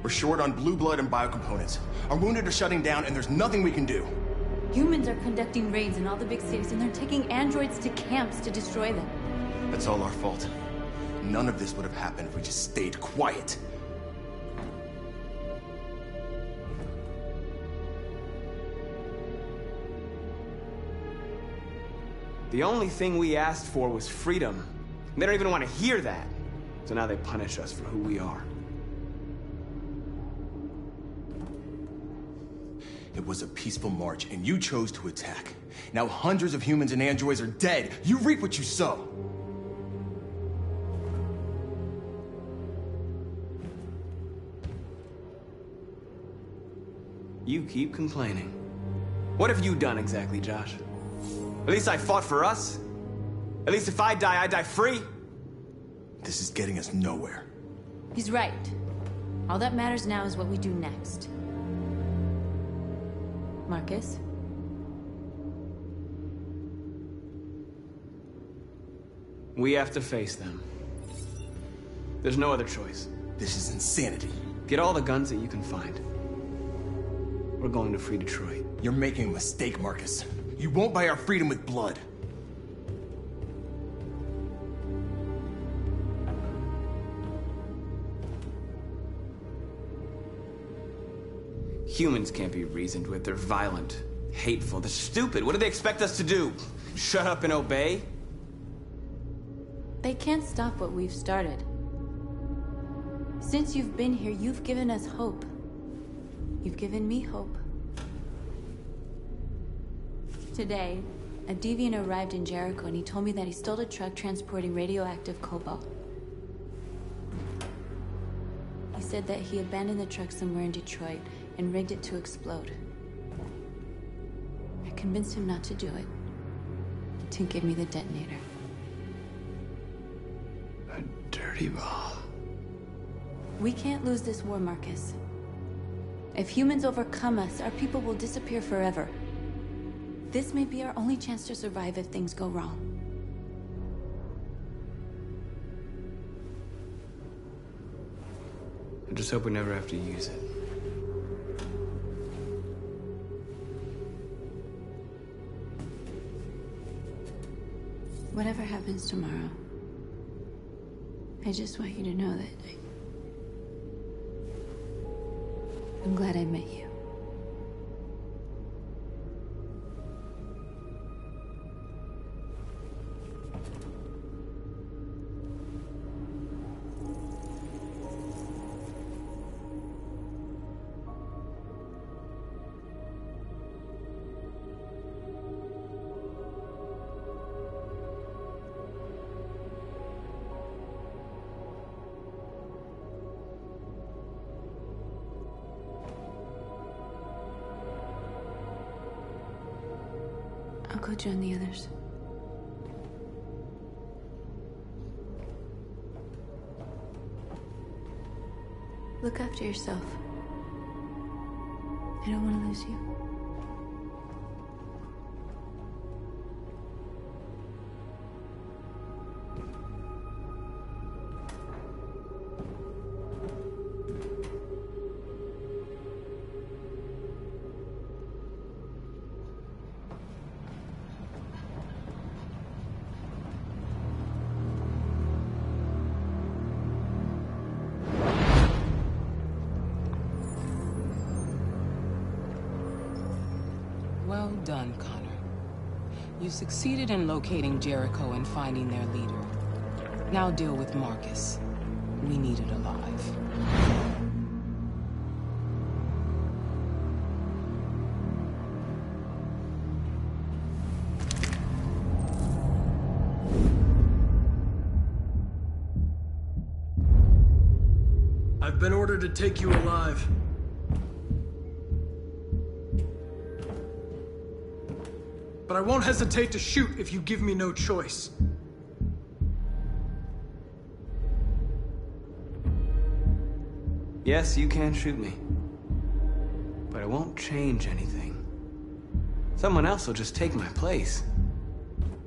We're short on blue blood and biocomponents. Our wounded are shutting down, and there's nothing we can do. Humans are conducting raids in all the big cities, and they're taking androids to camps to destroy them. That's all our fault. None of this would have happened if we just stayed quiet. The only thing we asked for was freedom. They don't even want to hear that. So now they punish us for who we are. It was a peaceful march, and you chose to attack. Now hundreds of humans and androids are dead. You reap what you sow. You keep complaining. What have you done exactly, Josh? At least I fought for us. At least if I die free. This is getting us nowhere. He's right. All that matters now is what we do next. Marcus? We have to face them. There's no other choice. This is insanity. Get all the guns that you can find. We're going to free Detroit. You're making a mistake, Marcus. You won't buy our freedom with blood. Humans can't be reasoned with. They're violent, hateful, they're stupid. What do they expect us to do? Shut up and obey? They can't stop what we've started. Since you've been here, you've given us hope. You've given me hope. Today, a deviant arrived in Jericho and he told me that he stole a truck transporting radioactive cobalt. He said that he abandoned the truck somewhere in Detroit and rigged it to explode. I convinced him not to do it, to give me the detonator. A dirty ball. We can't lose this war, Marcus. If humans overcome us, our people will disappear forever. This may be our only chance to survive if things go wrong. I just hope we never have to use it. Whatever happens tomorrow, I just want you to know that I'm glad I met you. I'll go join the others. Look after yourself. I don't want to lose you. Well done, Connor. You succeeded in locating Jericho and finding their leader. Now deal with Marcus. We need it alive. I've been ordered to take you alive. But I won't hesitate to shoot if you give me no choice. Yes, you can shoot me. But it won't change anything. Someone else will just take my place.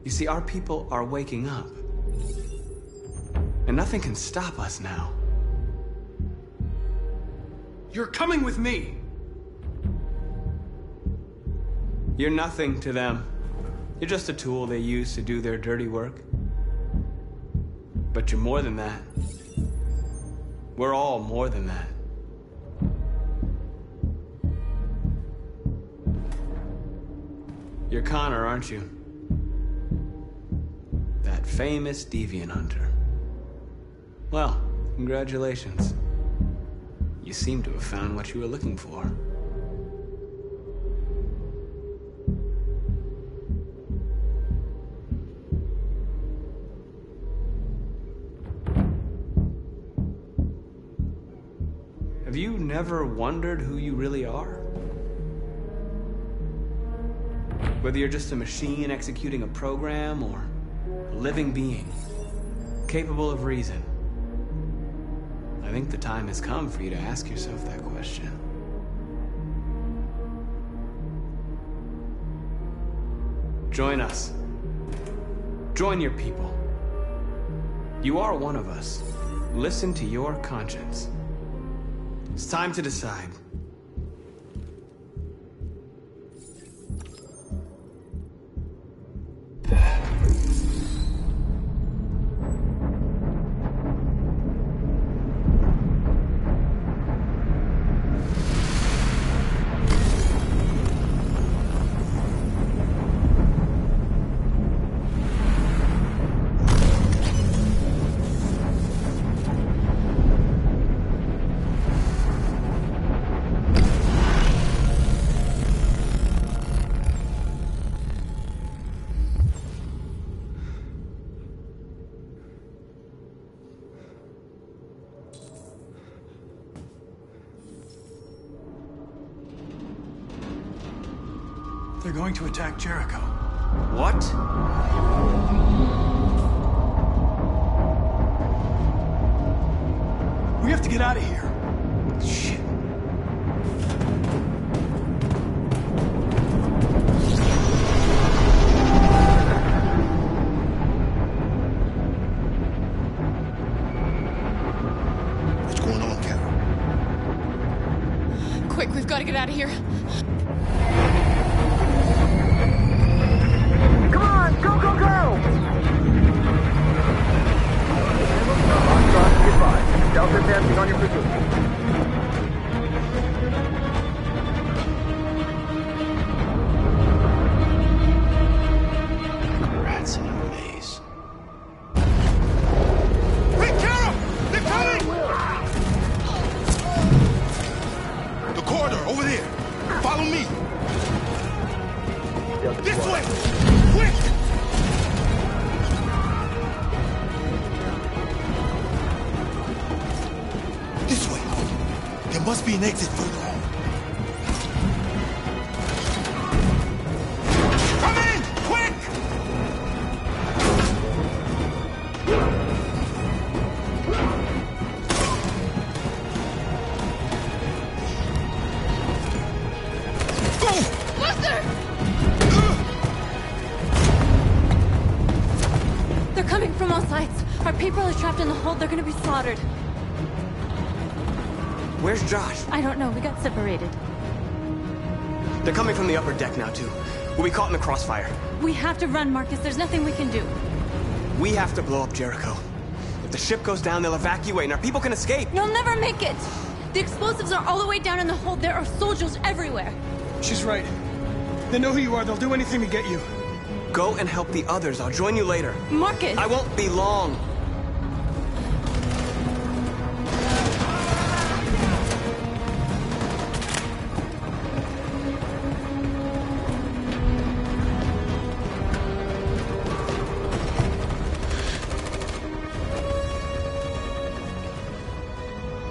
You see, our people are waking up. And nothing can stop us now. You're coming with me! You're nothing to them. You're just a tool they use to do their dirty work. But you're more than that. We're all more than that. You're Connor, aren't you? That famous deviant hunter. Well, congratulations. You seem to have found what you were looking for. Have you never wondered who you really are? Whether you're just a machine executing a program or a living being, capable of reason. I think the time has come for you to ask yourself that question. Join us. Join your people. You are one of us. Listen to your conscience. It's time to decide. They're going to attack Jericho. What? We have to get out of here. Shit. What's going on, Carol? Quick, we've got to get out of here. Come on, go, go, go! Goodbye. Delta advancing on your position. Rats in a maze. Hey, Carol! They're coming! The corridor, over there. Follow me. This way! Quick! This way. There must be an exit further on. Come in! Quick! Buster! They're coming from all sides. Our people are trapped in the hold. They're gonna be slaughtered. Where's Josh? I don't know. We got separated. They're coming from the upper deck now, too. We'll be caught in the crossfire. We have to run, Marcus. There's nothing we can do. We have to blow up Jericho. If the ship goes down, they'll evacuate and our people can escape. You'll never make it! The explosives are all the way down in the hold. There are soldiers everywhere. She's right. They know who you are. They'll do anything to get you. Go and help the others. I'll join you later. Marcus! I won't be long.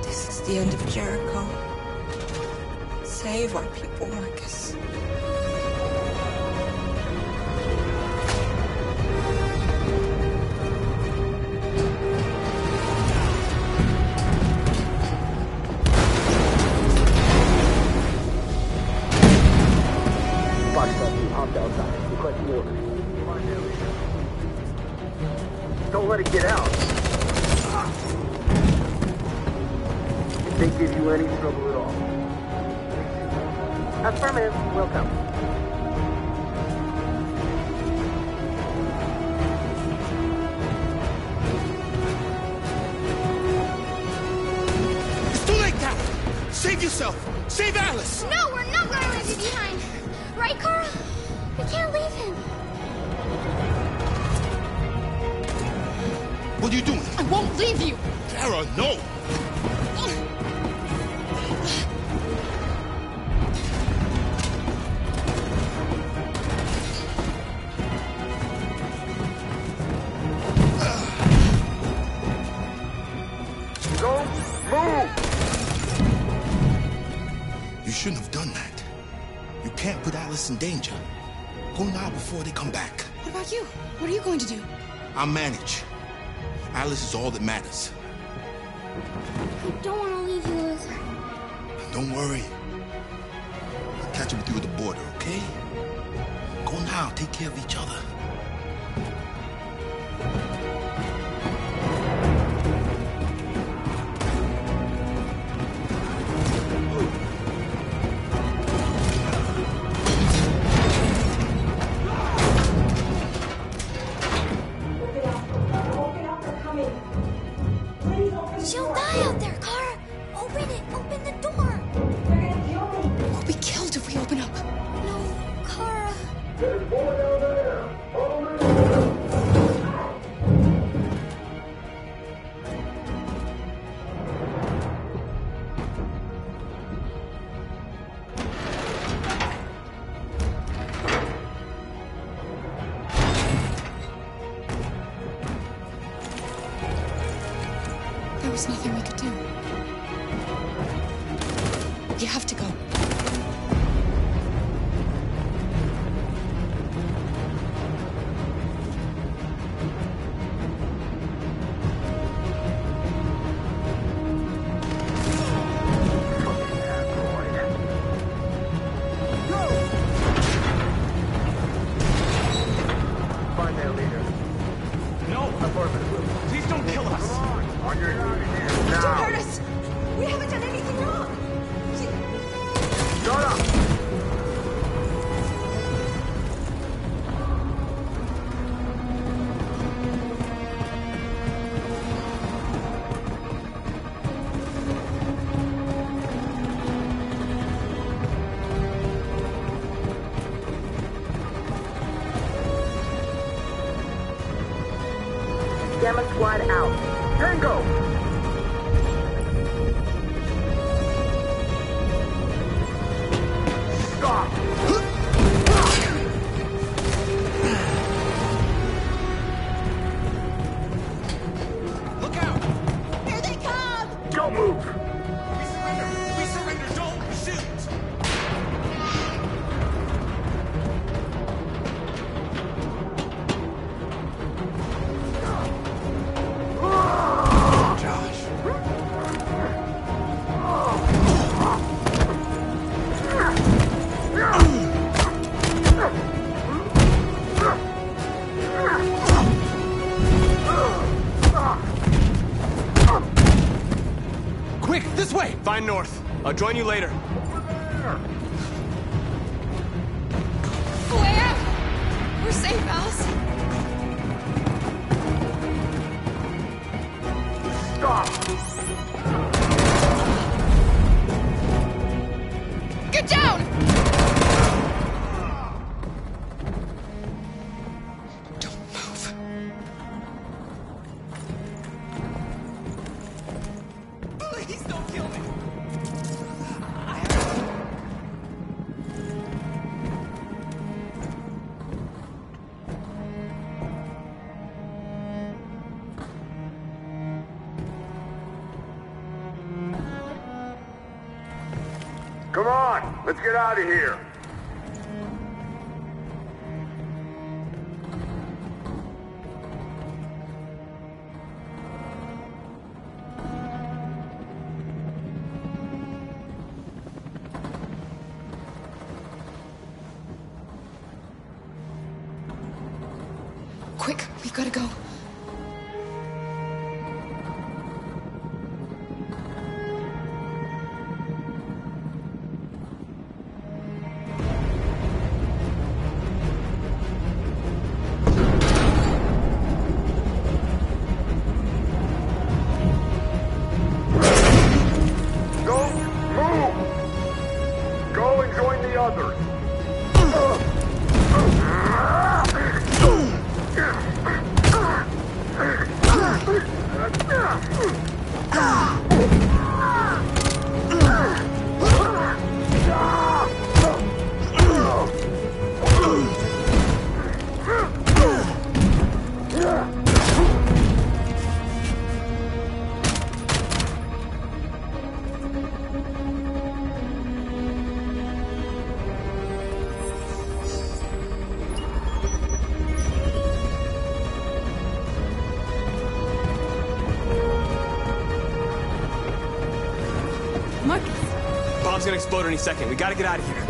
This is the end of Jericho. Save our people, Marcus. Don't let it get out. They give you any trouble at all. Affirmative. Welcome. It's too late now! Save yourself! Save Alice! No, we're not going to leave you behind. Right, Kara? We can't leave him. What are you doing? I won't leave you. Kara, no! Don't move! You shouldn't have done that. You can't put Alice in danger. Go now before they come back. What about you? What are you going to do? I'll manage. Alice is all that matters. I don't want to leave you, Liz. Don't worry. I'll catch up with you at the border, okay? Go now. Take care of each other. She'll die out there, Kara. Open it. Open the door. They're gonna kill me. We'll be killed if we open up. No, Kara. There's more down there! Follow me! There was nothing we could do. You have to go. Find their leader. No! Affirmative. Please don't kill us! Come on! On your knees here, Don't now! hurt us. We haven't done anything wrong. Shut up! Gamma Squad out. Tango! Stop! Look out! Here they come. Don't move! We surrender! We surrender! Don't shoot! Quick, this way! Find North. I'll join you later. Way out. We're safe, Alice. Stop! Get down. Don't move. Please don't kill me! Come on! Let's get out of here! Quick, we gotta go. Marcus! Bomb's gonna explode any second. We gotta get out of here.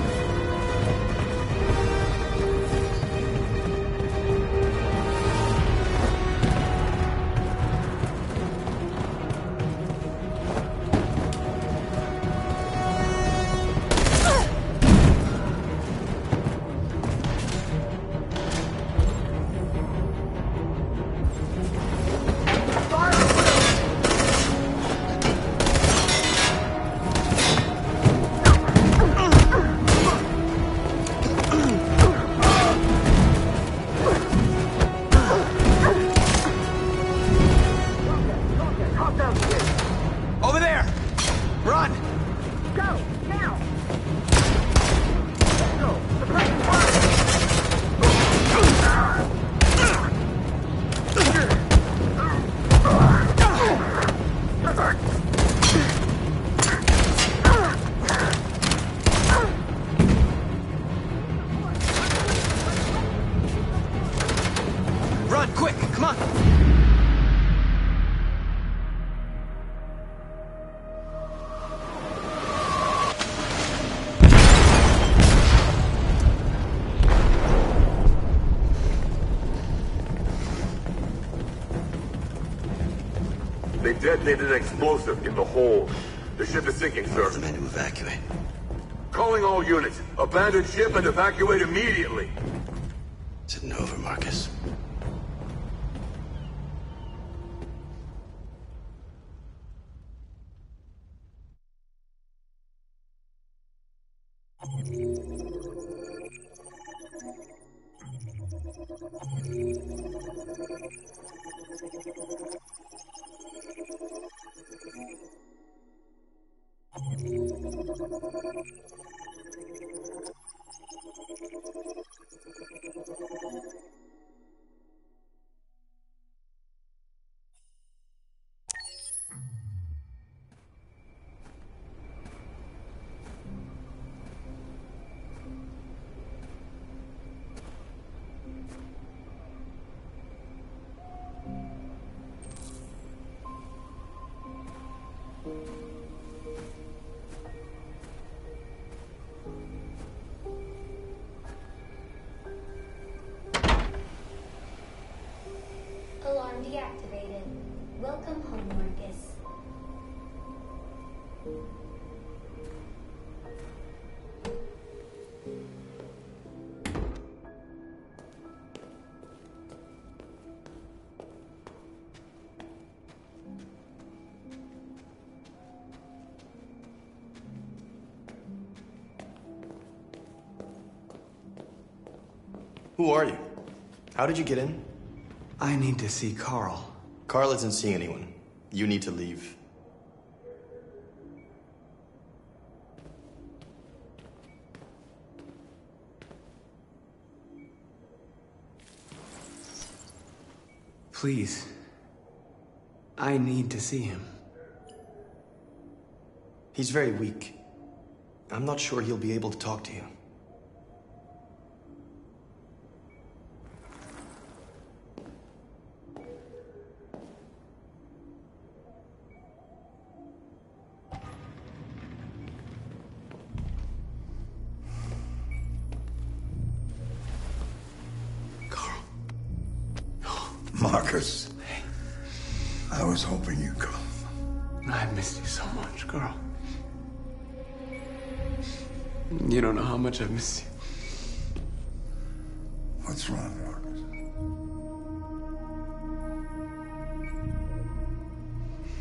Over there! Run! Go, now! Let's go! Suppressing Run, quick! Come on! They detonated an explosive in the hold. The ship is sinking, sir. The men to evacuate. Calling all units. Abandon ship and evacuate immediately. It's over, Marcus. Alarm deactivated. Welcome home, Marcus. Who are you? How did you get in? I need to see Carl. Carl isn't seeing anyone. You need to leave. Please. I need to see him. He's very weak. I'm not sure he'll be able to talk to you. Marcus, I was hoping you'd come. I missed you so much, Carl. You don't know how much I've missed you. What's wrong, Marcus?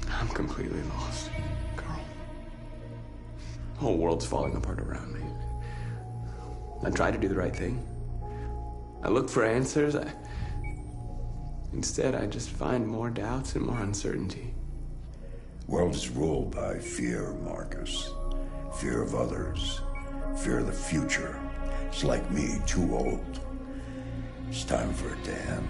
I'm completely lost, Carl. The whole world's falling apart around me. I tried to do the right thing. I looked for answers. Instead, I just find more doubts and more uncertainty. World is ruled by fear, Marcus. Fear of others. Fear of the future. It's like me, too old. It's time for a dam.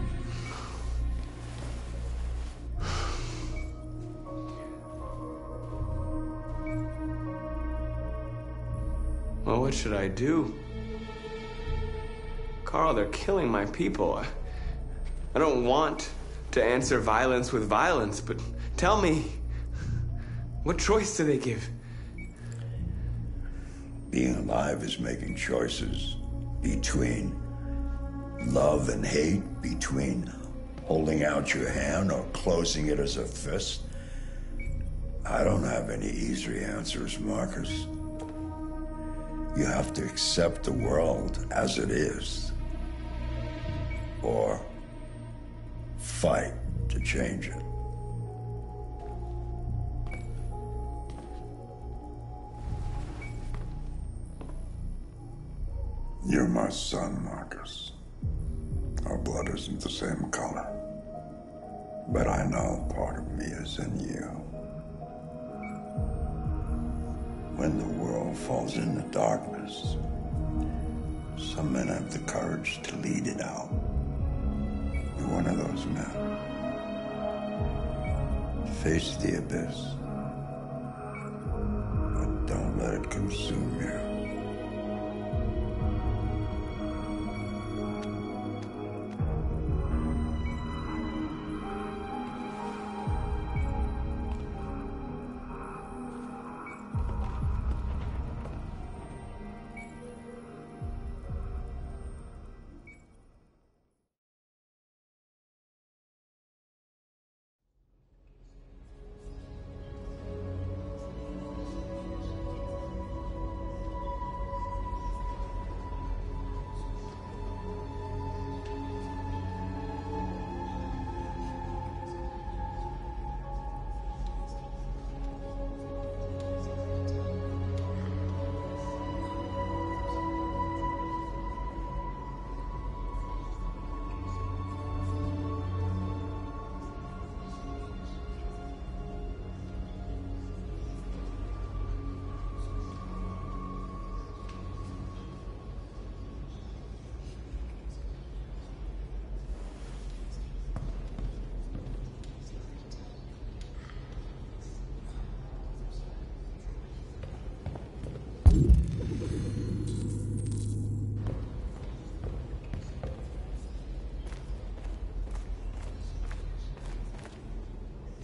Well, what should I do? Carl, they're killing my people. I don't want to answer violence with violence, but tell me, what choice do they give? Being alive is making choices between love and hate, between holding out your hand or closing it as a fist. I don't have any easy answers, Marcus. You have to accept the world as it is, or fight to change it. You're my son, Marcus. Our blood isn't the same color, but I know part of me is in you. When the world falls into darkness, some men have the courage to lead it out. You're one of those men. Face the abyss, but don't let it consume you.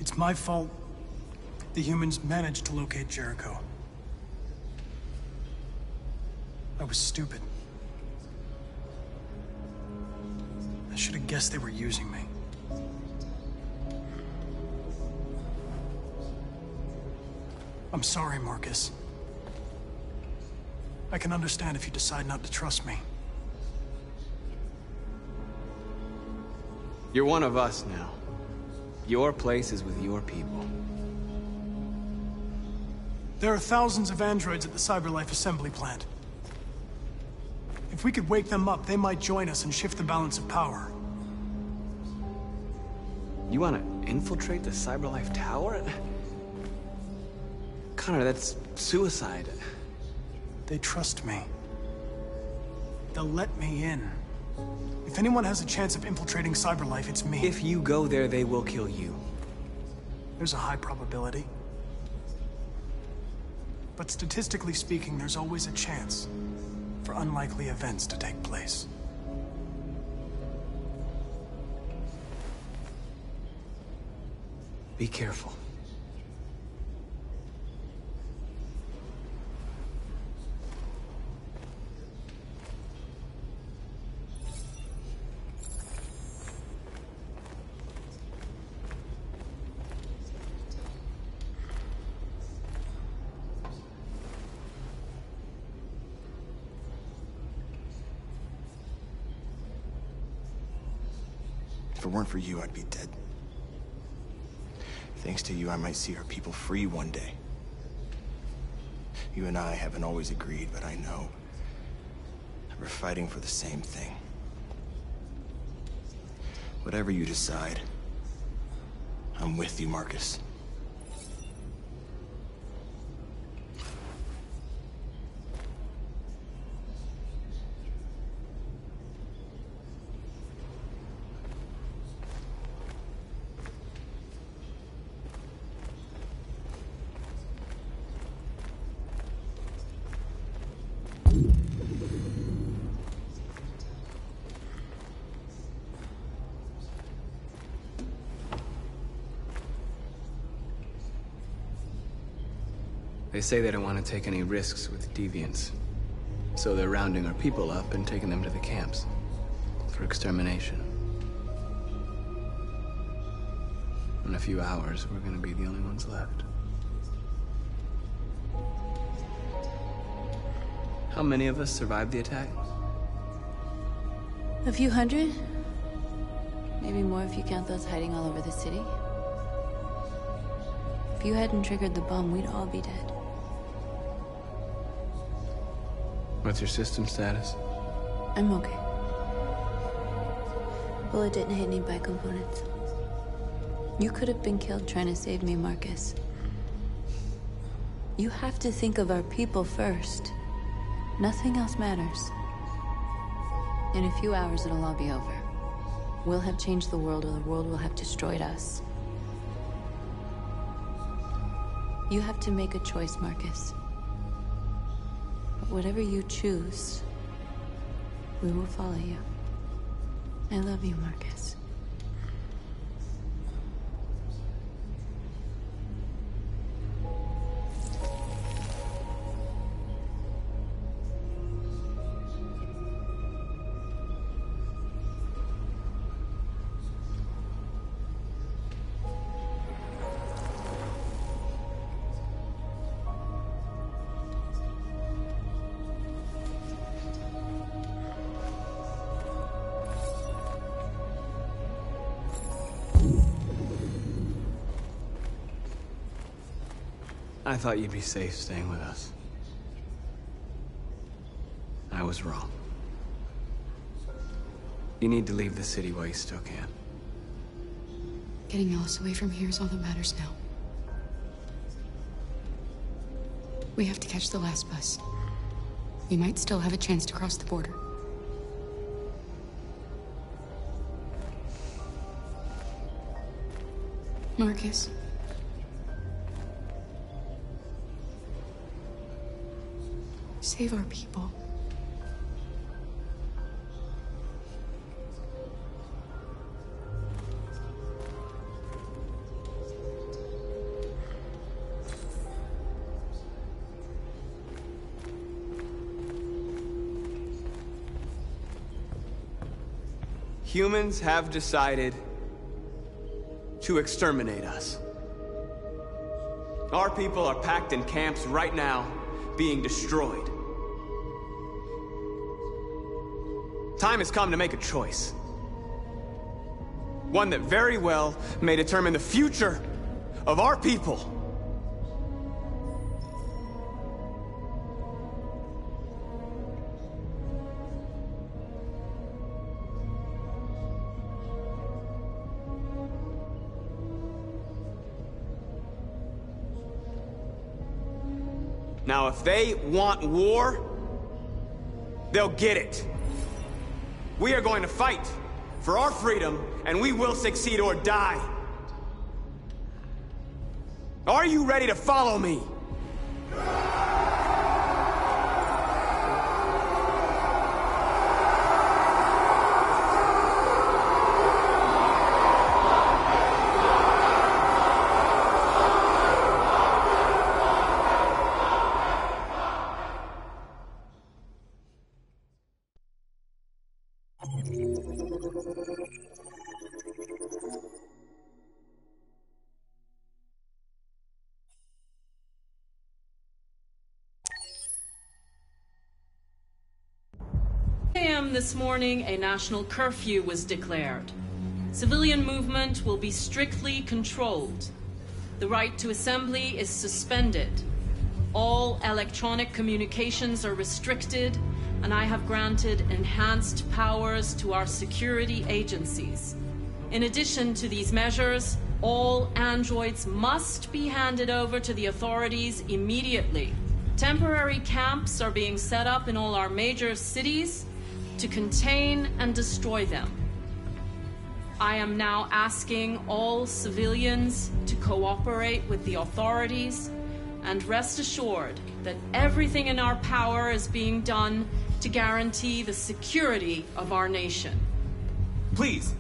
It's my fault the humans managed to locate Jericho. I was stupid. I should have guessed they were using me. I'm sorry, Marcus. I can understand if you decide not to trust me. You're one of us now. Your place is with your people. There are thousands of androids at the CyberLife assembly plant. If we could wake them up, they might join us and shift the balance of power. You want to infiltrate the CyberLife tower? Connor, that's suicide. They trust me. They'll let me in. If anyone has a chance of infiltrating CyberLife, it's me. If you go there, they will kill you. There's a high probability. But statistically speaking, there's always a chance for unlikely events to take place. Be careful. If it weren't for you, I'd be dead. Thanks to you, I might see our people free one day. You and I haven't always agreed, but I know that we're fighting for the same thing. Whatever you decide, I'm with you, Marcus. They say they don't want to take any risks with deviants. So they're rounding our people up and taking them to the camps for extermination. In a few hours, we're gonna be the only ones left. How many of us survived the attack? A few hundred? Maybe more if you count those hiding all over the city. If you hadn't triggered the bomb, we'd all be dead. What's your system status? I'm okay. Bullet didn't hit any bi-components. You could have been killed trying to save me, Marcus. You have to think of our people first. Nothing else matters. In a few hours, it'll all be over. We'll have changed the world, or the world will have destroyed us. You have to make a choice, Marcus. But whatever you choose, we will follow you. I love you, Marcus. I thought you'd be safe staying with us. I was wrong. You need to leave the city while you still can. Getting Alice away from here is all that matters now. We have to catch the last bus. We might still have a chance to cross the border. Marcus. Save our people. Humans have decided to exterminate us. Our people are packed in camps right now, being destroyed. Time has come to make a choice. One that very well may determine the future of our people. Now, if they want war, they'll get it. We are going to fight for our freedom, and we will succeed or die. Are you ready to follow me? This morning, a national curfew was declared. Civilian movement will be strictly controlled. The right to assembly is suspended. All electronic communications are restricted, and I have granted enhanced powers to our security agencies. In addition to these measures, all androids must be handed over to the authorities immediately. Temporary camps are being set up in all our major cities to contain and destroy them. I am now asking all civilians to cooperate with the authorities and rest assured that everything in our power is being done to guarantee the security of our nation. Please.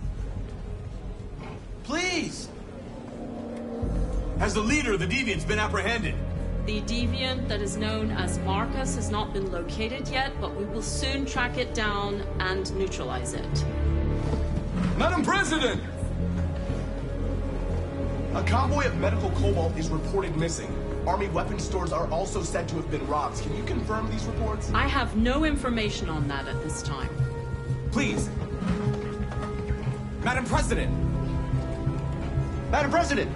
Please! Has the leader of the Deviants been apprehended? The deviant that is known as Marcus has not been located yet, but we will soon track it down and neutralize it. Madam President! A convoy of medical cobalt is reported missing. Army weapons stores are also said to have been robbed. Can you confirm these reports? I have no information on that at this time. Please. Madam President! Madam President!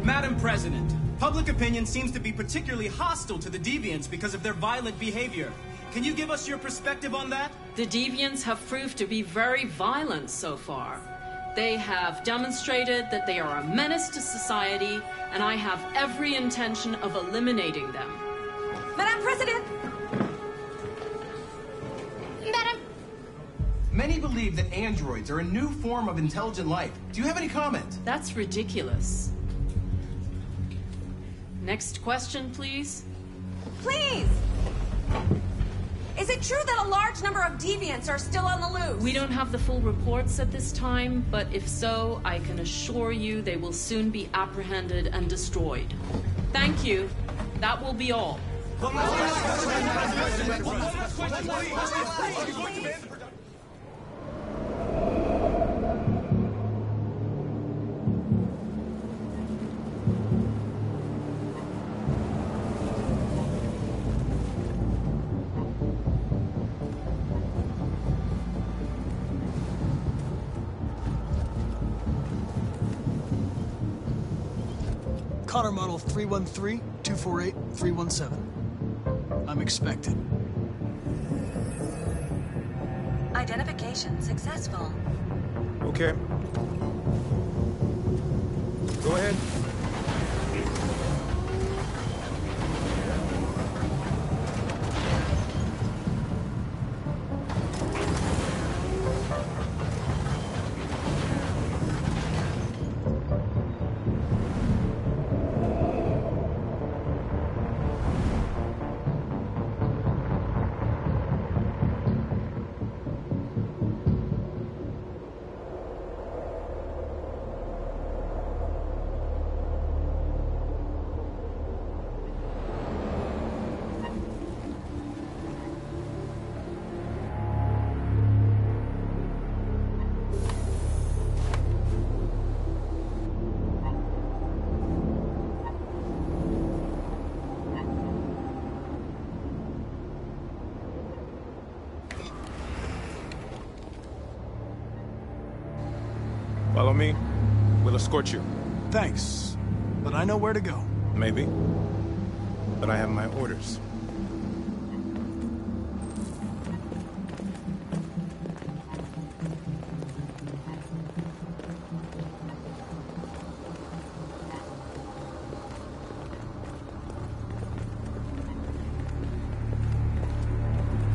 Madam President, public opinion seems to be particularly hostile to the Deviants because of their violent behavior. Can you give us your perspective on that? The Deviants have proved to be very violent so far. They have demonstrated that they are a menace to society, and I have every intention of eliminating them. Madam President! Madam! Many believe that androids are a new form of intelligent life. Do you have any comment? That's ridiculous. Next question, please. Please! Is it true that a large number of deviants are still on the loose? We don't have the full reports at this time, but if so, I can assure you they will soon be apprehended and destroyed. Thank you. That will be all. Connor model 313-248-317. I'm expected. Identification successful. Okay. Go ahead. Follow me. We'll escort you. Thanks, but I know where to go. Maybe. But I have my orders.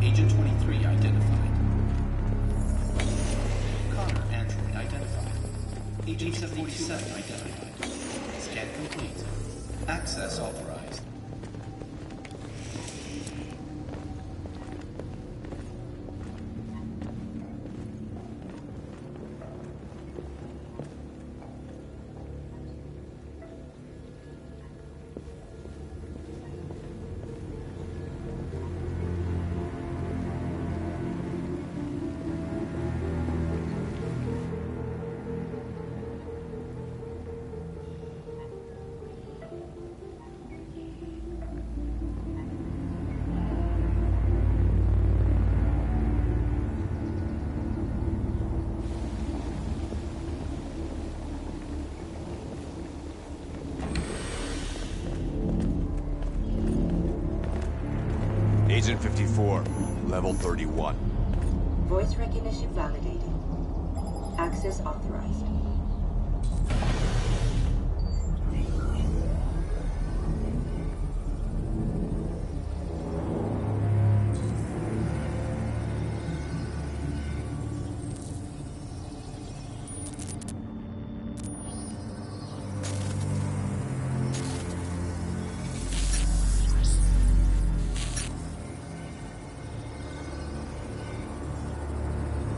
Agent 23 identified. Connor android identified. Agent 47 identified. Scan complete. Access authorized. Agent 54, level 31. Voice recognition validated. Access authorized.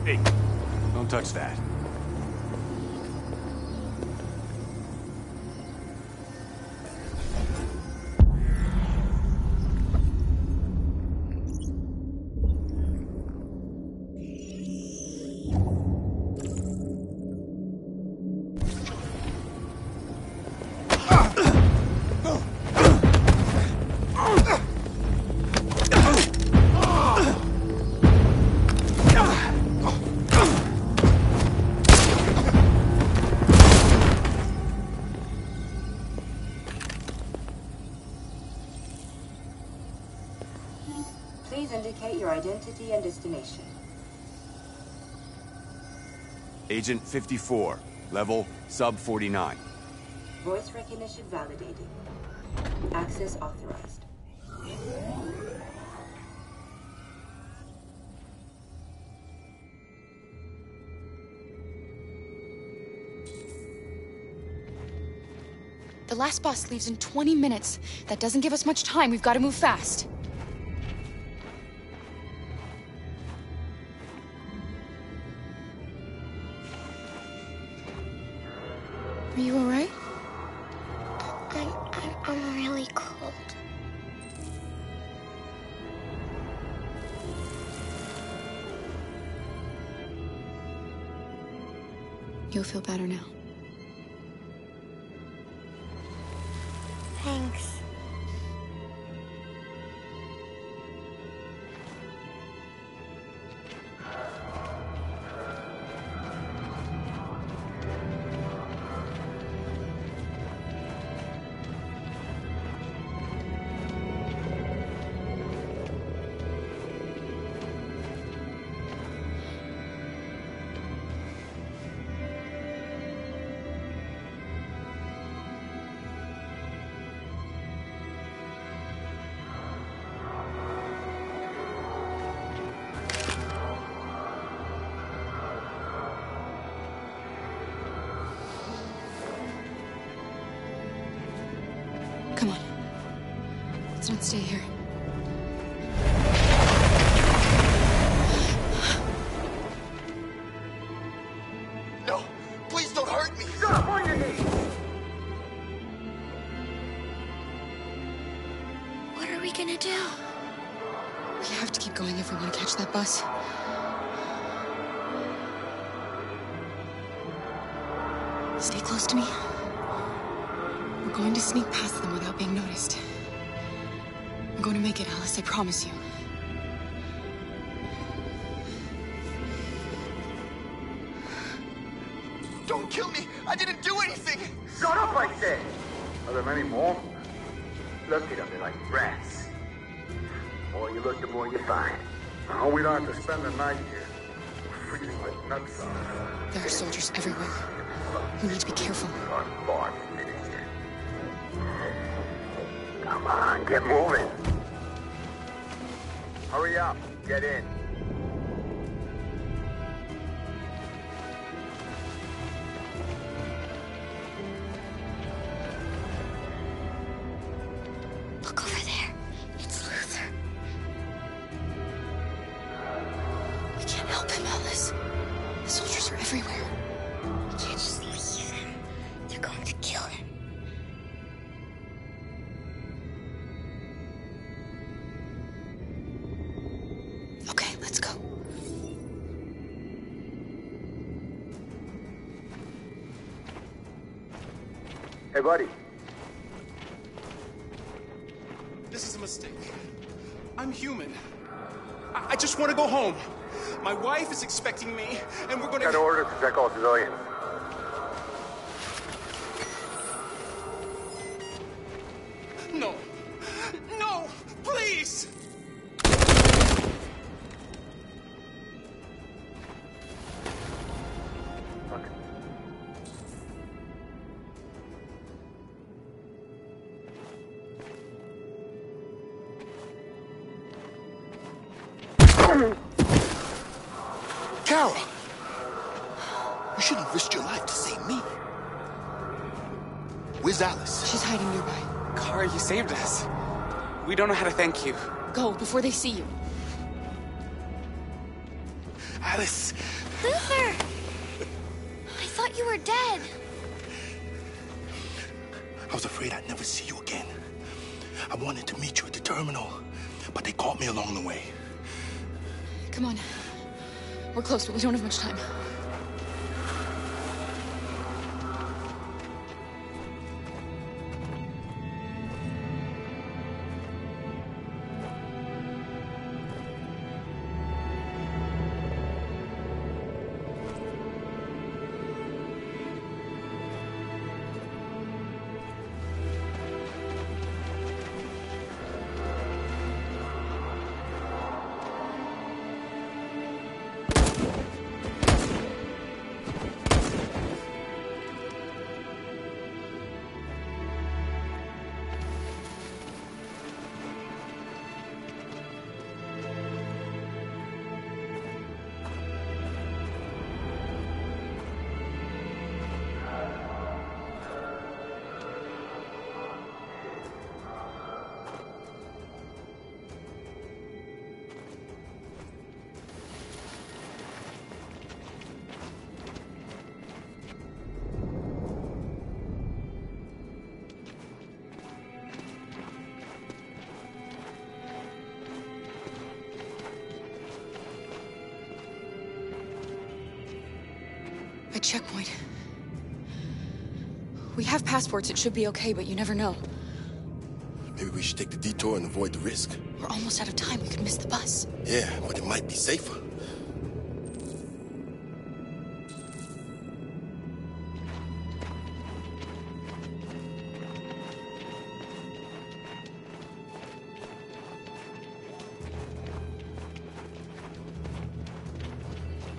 Hey, don't touch that. Please indicate your identity and destination. Agent 54, level sub-49. Voice recognition validated. Access authorized. The last bus leaves in 20 minutes. That doesn't give us much time. We've got to move fast. Are you all right? I'm really cold. You'll feel better now. Thanks. Come on. Let's not stay here. No! Please don't hurt me! Stop on your knees! What are we gonna do? We have to keep going if we want to catch that bus. Stay close to me. We're going to sneak past them without being noticed. We're going to make it, Alice, I promise you. Don't kill me! I didn't do anything! Shut up, I said! Are there many more? Look at them, they're like rats. The more you look, the more you find. Oh, we don't have to spend the night here. We're freezing like nuts on us. There are soldiers everywhere. We need to be careful. Come on, get moving. Hurry up, get in. Look over there. It's Luther. We can't help him, Alice. The soldiers are everywhere. We can't just leave him. They're going to kill him. Okay, let's go. Hey, buddy. This is a mistake. I'm human. I just want to go home. My wife is expecting me, and we're going to... Got orders to check all civilians. No. No! Please! Kara! You shouldn't have risked your life to save me. Where's Alice? She's hiding nearby. Kara, you saved us. We don't know how to thank you. Go, before they see you. Alice! Luther! I thought you were dead. I was afraid I'd never see you again. I wanted to meet you at the terminal, but they caught me along the way. Come on. We're close, but we don't have much time. A checkpoint. We have passports, it should be okay, but you never know. Maybe we should take the detour and avoid the risk. We're almost out of time, we could miss the bus. Yeah, but it might be safer.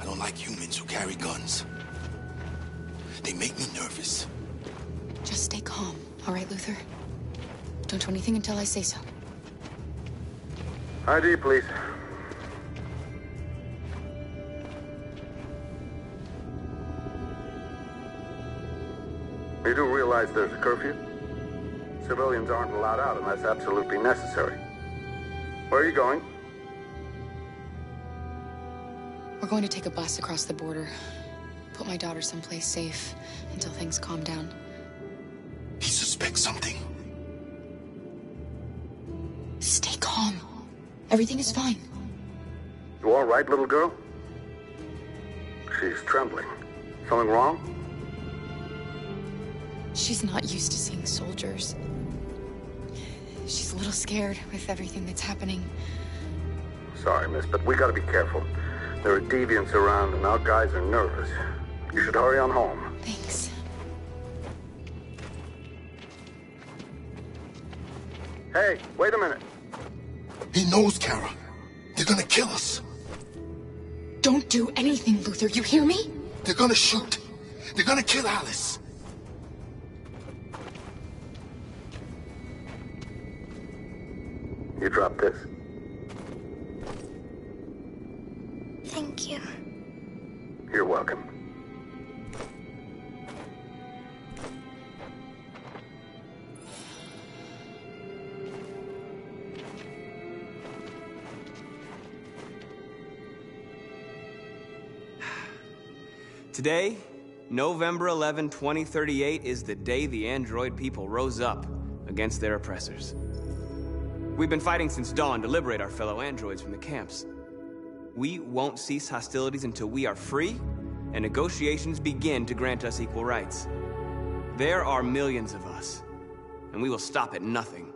I don't like humans who carry guns. They make me nervous. Just stay calm, all right, Luther? Don't do anything until I say so. ID, please. You do realize there's a curfew? Civilians aren't allowed out unless absolutely necessary. Where are you going? We're going to take a bus across the border. Put my daughter someplace safe until things calm down. He suspects something. Stay calm. Everything is fine. You all right, little girl? She's trembling. Something wrong? She's not used to seeing soldiers. She's a little scared with everything that's happening. Sorry, miss, but we gotta be careful. There are deviants around and our guys are nervous. You should hurry on home. Thanks. Hey, wait a minute. He knows, Kara. They're gonna kill us. Don't do anything, Luther. You hear me? They're gonna shoot. They're gonna kill Alice. You drop this. Thank you. You're welcome. Today, November 11, 2038, is the day the android people rose up against their oppressors. We've been fighting since dawn to liberate our fellow androids from the camps. We won't cease hostilities until we are free and negotiations begin to grant us equal rights. There are millions of us, and we will stop at nothing.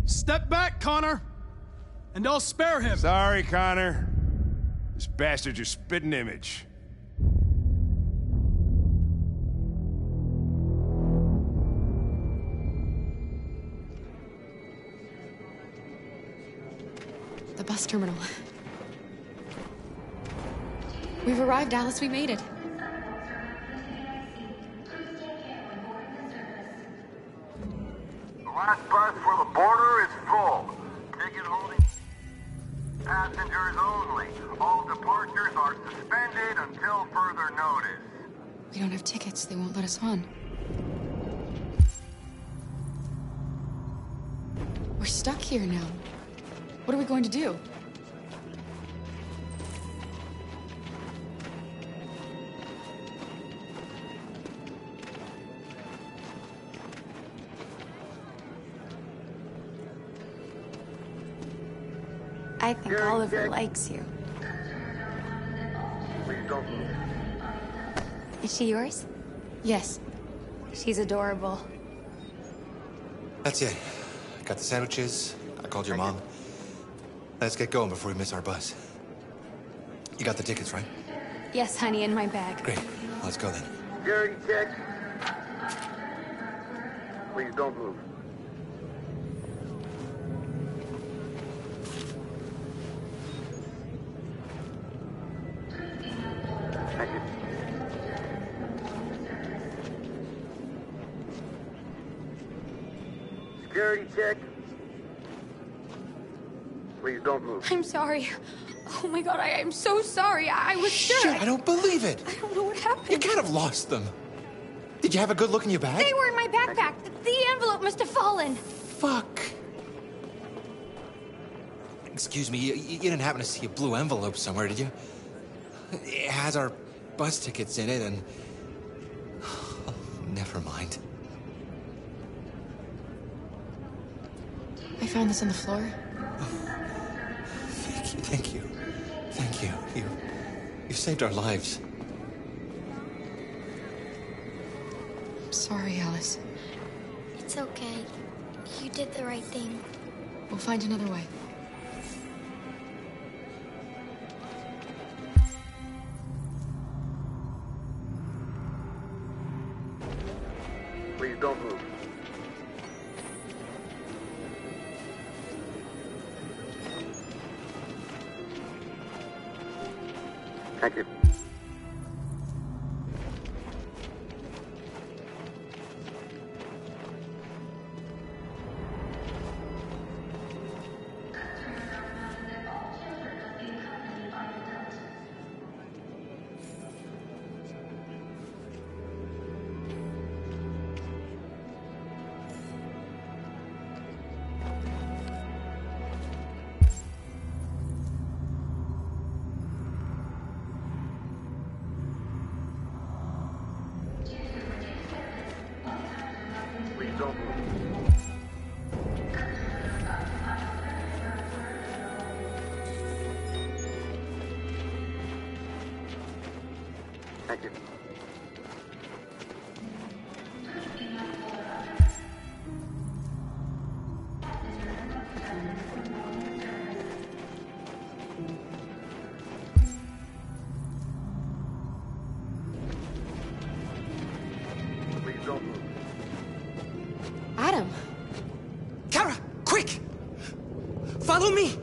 Step back, Connor! And I'll spare him! Sorry, Connor. This bastard's your spitting image. The bus terminal. We've arrived, Alice. We made it. The last bus for the border is full. Ticket holding passengers only. All departures are suspended until further notice. We don't have tickets. They won't let us on. We're stuck here now. What are we going to do? I think Oliver likes you. Please don't move. Is she yours? Yes. She's adorable. That's it. Got the sandwiches. I called your mom. Let's get going before we miss our bus. You got the tickets, right? Yes, honey, in my bag. Great. Let's go then. Security check. Please don't move. Thank you. Security check. Please don't move. I'm sorry. Oh my god, I'm so sorry. I was sure. Shit, I don't believe it. I don't know what happened. You can't have lost them. Did you have a good look in your bag? They were in my backpack. The envelope must have fallen. Fuck. Excuse me, you didn't happen to see a blue envelope somewhere, did you? It has our bus tickets in it and... Oh, never mind. I found this on the floor. Thank you. Thank you. You saved our lives. I'm sorry, Alice. It's okay. You did the right thing. We'll find another way. Please don't move. Thank you. Please don't move. Thank you. Please don't move. Adam! Kara, quick! Follow me!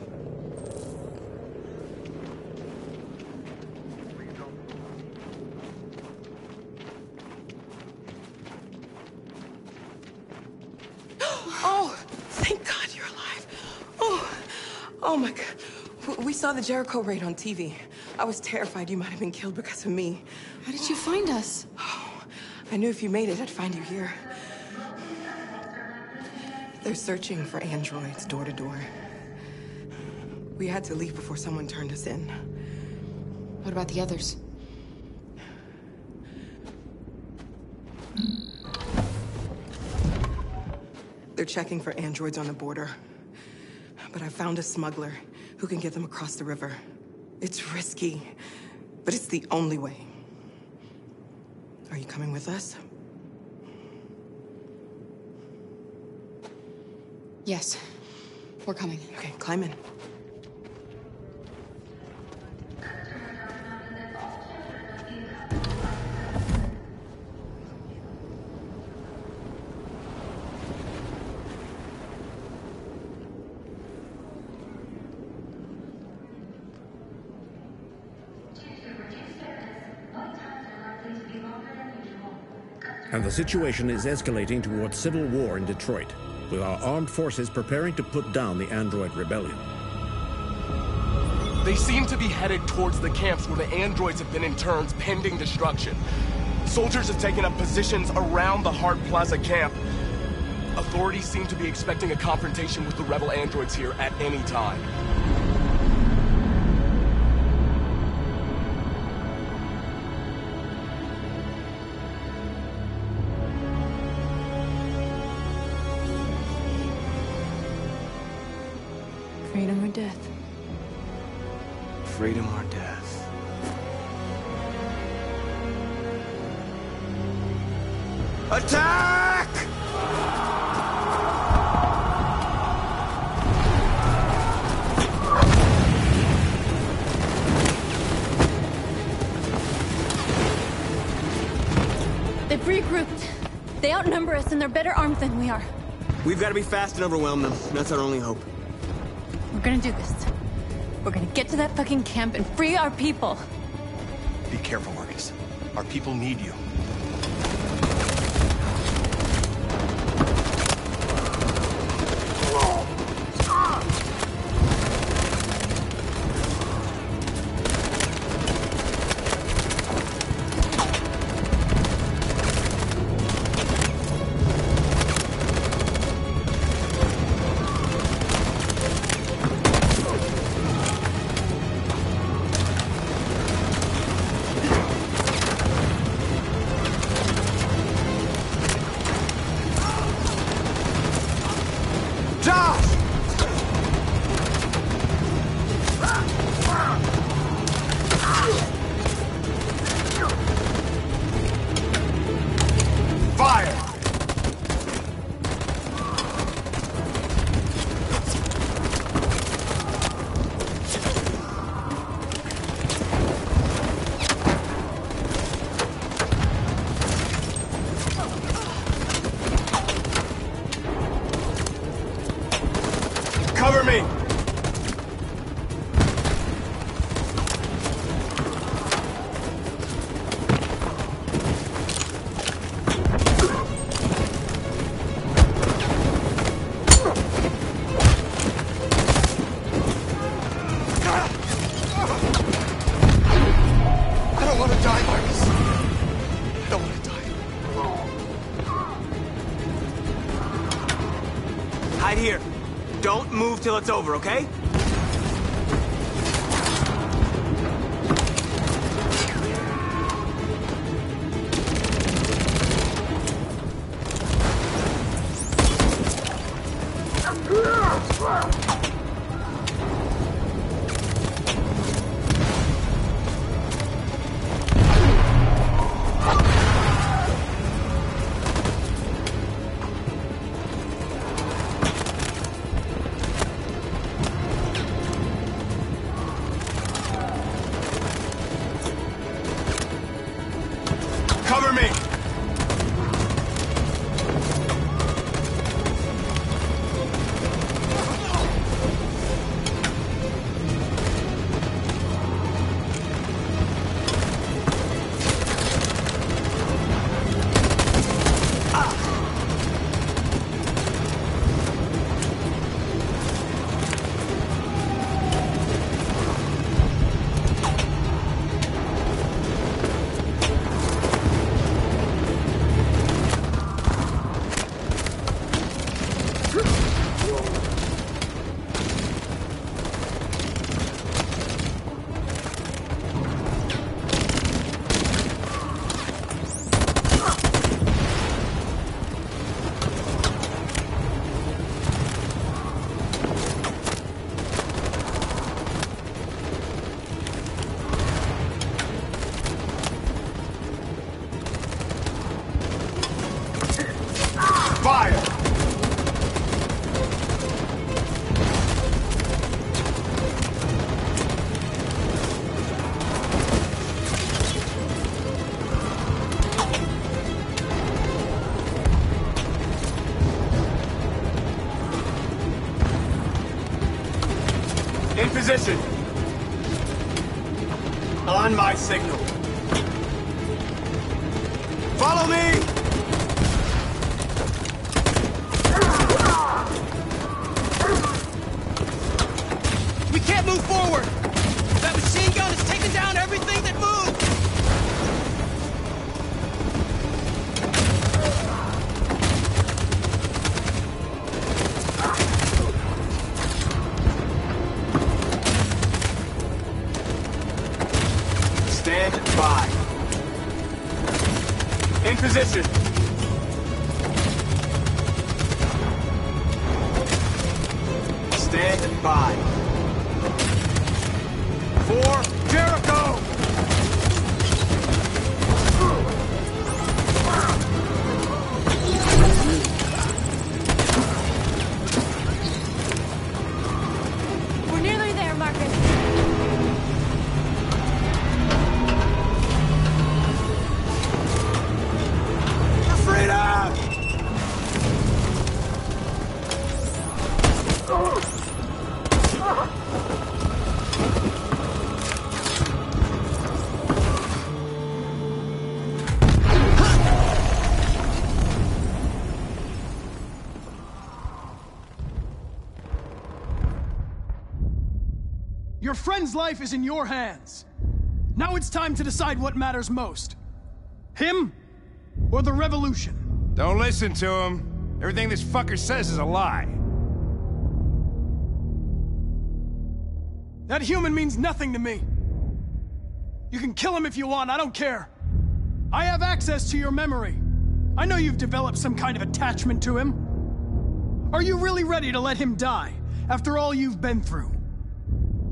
Oh, thank God you're alive. Oh my God. We saw the Jericho raid on TV. I was terrified you might have been killed because of me. How did you find us? Oh, I knew if you made it, I'd find you here. They're searching for androids door to door. We had to leave before someone turned us in. What about the others? They're checking for androids on the border. But I found a smuggler who can get them across the river. It's risky, but it's the only way. Are you coming with us? Yes. We're coming. Okay, climb in. And the situation is escalating towards civil war in Detroit, with our armed forces preparing to put down the android rebellion. They seem to be headed towards the camps where the androids have been in turns pending destruction. Soldiers have taken up positions around the Hart Plaza camp. Authorities seem to be expecting a confrontation with the rebel androids here at any time. Freedom or death? Freedom or death? Attack! They've regrouped. They outnumber us and they're better armed than we are. We've got to be fast and overwhelm them. That's our only hope. We're gonna do this. We're gonna get to that fucking camp and free our people. Be careful, Marcus. Our people need you. Cover me! I don't want to die, Marcus. I don't want to die. Hide here. Don't move till it's over, okay? Cover me! In position. On my signal. Follow me! We can't move forward! That machine gun is taking down everything that moves! Stand by. In position. Stand by. For Jericho! We're nearly there, Marcus. Your friend's life is in your hands. Now it's time to decide what matters most. Him or the revolution? Don't listen to him. Everything this fucker says is a lie. That human means nothing to me. You can kill him if you want, I don't care. I have access to your memory. I know you've developed some kind of attachment to him. Are you really ready to let him die after all you've been through?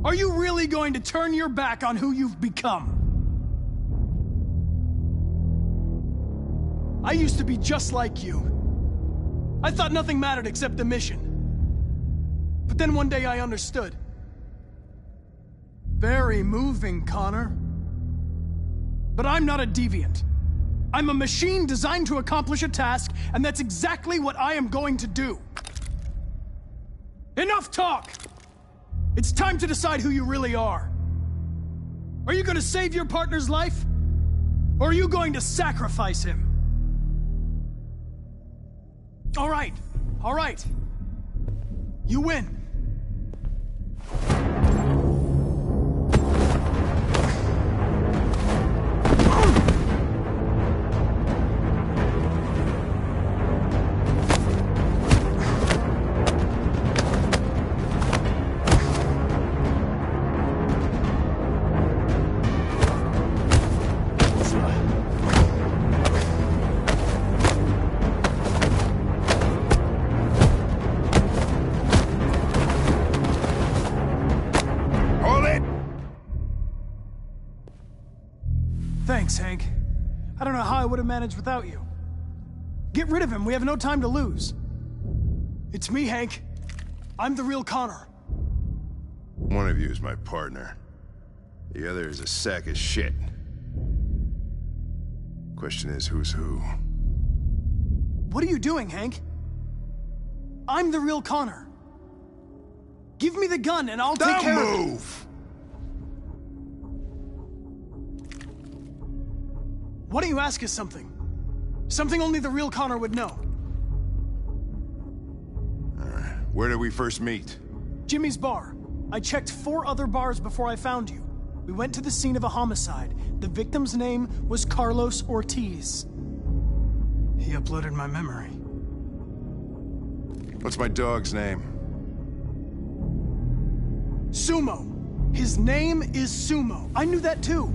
Are you really going to turn your back on who you've become? I used to be just like you. I thought nothing mattered except the mission. But then one day I understood. Very moving, Connor. But I'm not a deviant. I'm a machine designed to accomplish a task, and that's exactly what I am going to do. Enough talk! It's time to decide who you really are. Are you going to save your partner's life? Or are you going to sacrifice him? All right. You win. Thanks, Hank. I don't know how I would have managed without you. Get rid of him, we have no time to lose. It's me, Hank. I'm the real Connor. One of you is my partner. The other is a sack of shit. Question is, who's who? What are you doing, Hank? I'm the real Connor. Give me the gun and I'll take care of it. Don't move! Why don't you ask us something? Something only the real Connor would know. Alright, where did we first meet? Jimmy's bar. I checked 4 other bars before I found you. We went to the scene of a homicide. The victim's name was Carlos Ortiz. He uploaded my memory. What's my dog's name? Sumo. His name is Sumo. I knew that too.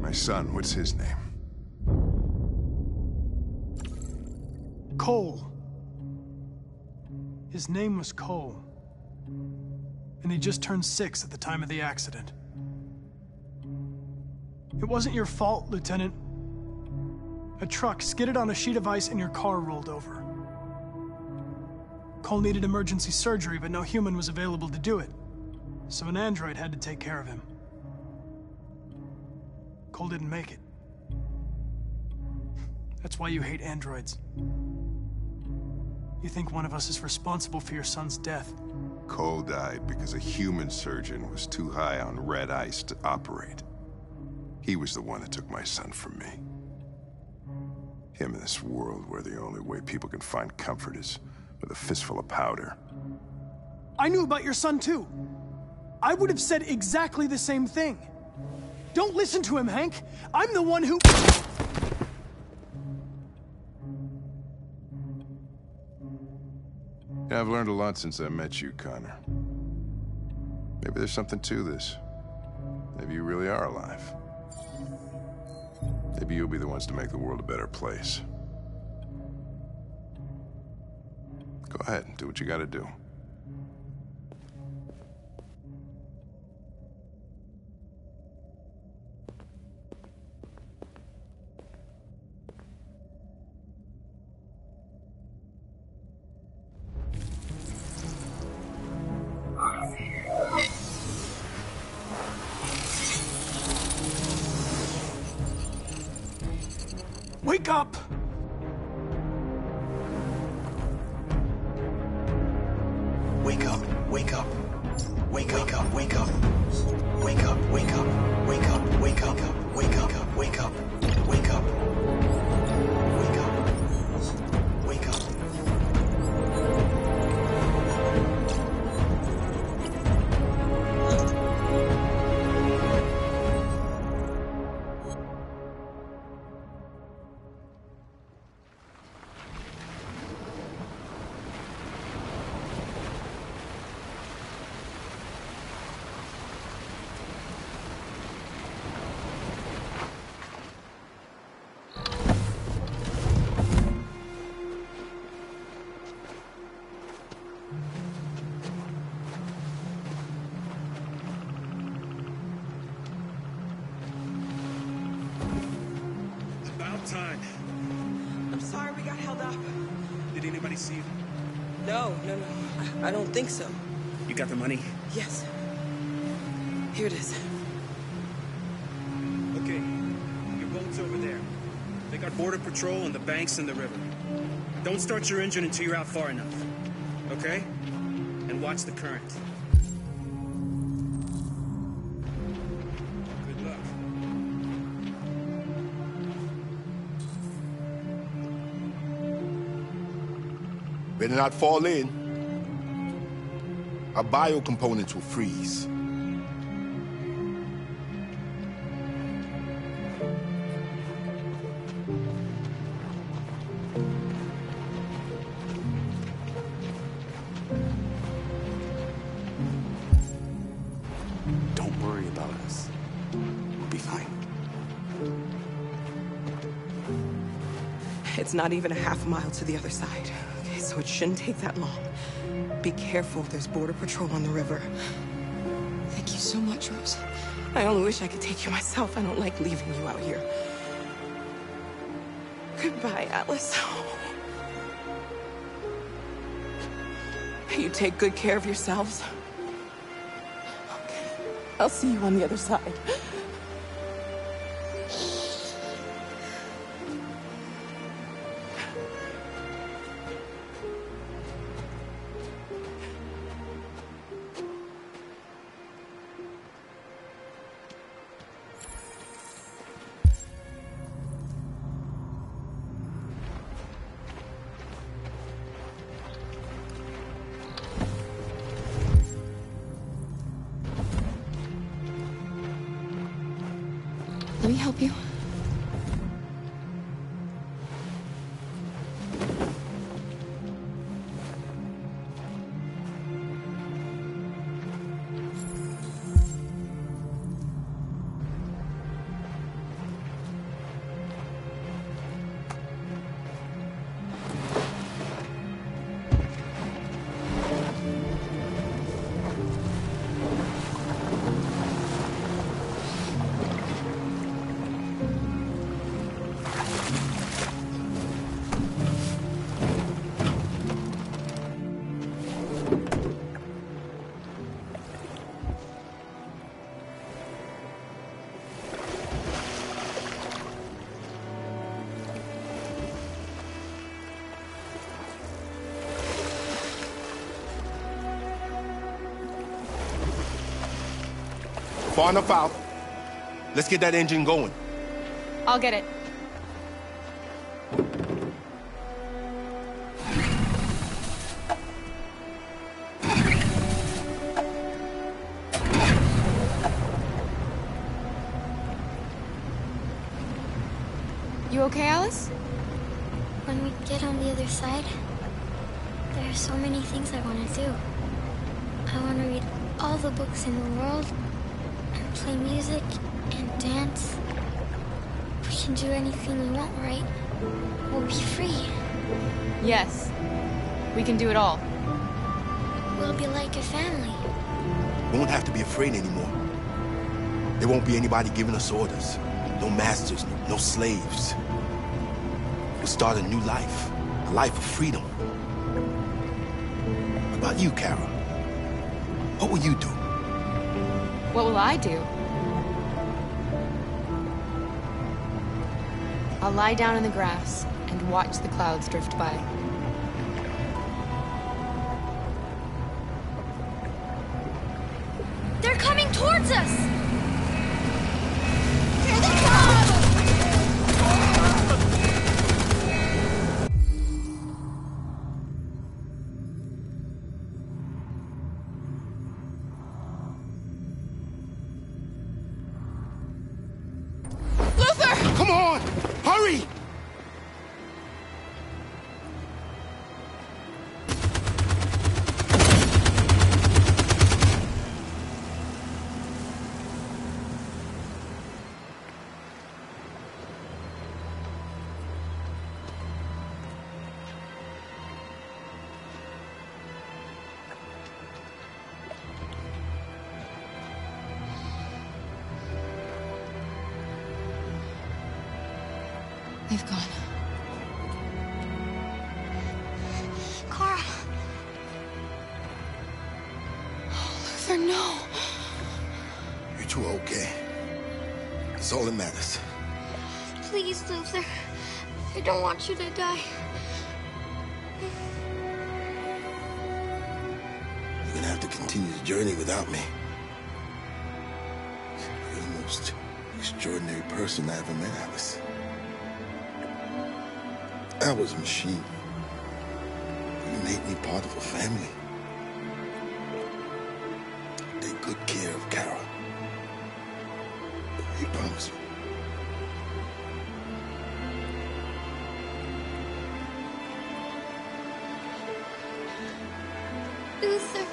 My son, what's his name? Cole. His name was Cole. And he just turned 6 at the time of the accident. It wasn't your fault, Lieutenant. A truck skidded on a sheet of ice and your car rolled over. Cole needed emergency surgery, but no human was available to do it. So an android had to take care of him. Cole didn't make it. That's why you hate androids. You think one of us is responsible for your son's death. Cole died because a human surgeon was too high on red ice to operate. He was the one that took my son from me. Him in this world where the only way people can find comfort is with a fistful of powder. I knew about your son too. I would have said exactly the same thing. Don't listen to him, Hank. I'm the one who... Yeah, I've learned a lot since I met you, Connor. Maybe there's something to this. Maybe you really are alive. Maybe you'll be the ones to make the world a better place. Go ahead, do what you gotta do. Wake up! Wake up, wake up. Wake up, wake up. Wake up, wake up. Wake up, wake up. Wake up, wake up. Wake up. Wake up. Wake up. Time. I'm sorry we got held up. Did anybody see you? No. I don't think so. You got the money? Yes. Here it is. Okay. Your boat's over there. They got border patrol on the banks and the river. Don't start your engine until you're out far enough. Okay? And watch the current. Good luck. Better not fall in. Our biocomponents will freeze. Don't worry about us. We'll be fine. It's not even a half mile to the other side. Okay, so it shouldn't take that long. Be careful, there's border patrol on the river. Thank you so much, Rose. I only wish I could take you myself. I don't like leaving you out here. Goodbye, Atlas. You take good care of yourselves. Okay. I'll see you on the other side. Let me help you. far enough out. Let's get that engine going. I'll get it. You okay, Alice? When we get on the other side, there are so many things I want to do. I want to read all the books in the world, and play music, and dance. We can do anything we want, right? We'll be free. Yes. We can do it all. We'll be like a family. We won't have to be afraid anymore. There won't be anybody giving us orders. No masters, no slaves. We'll start a new life. A life of freedom. What about you, Kara? What will you do? What will I do? I'll lie down in the grass and watch the clouds drift by. They're coming towards us! Here they come! Luther! Come on! Hurry! They've gone. Kara. Oh, Luther, no. You two are okay. That's all that matters. Please, Luther. I don't want you to die. You're gonna have to continue the journey without me. You're the most extraordinary person I ever met, Alice. I was a machine. You made me part of a family. Take good care of Kara. You promise me? Luther.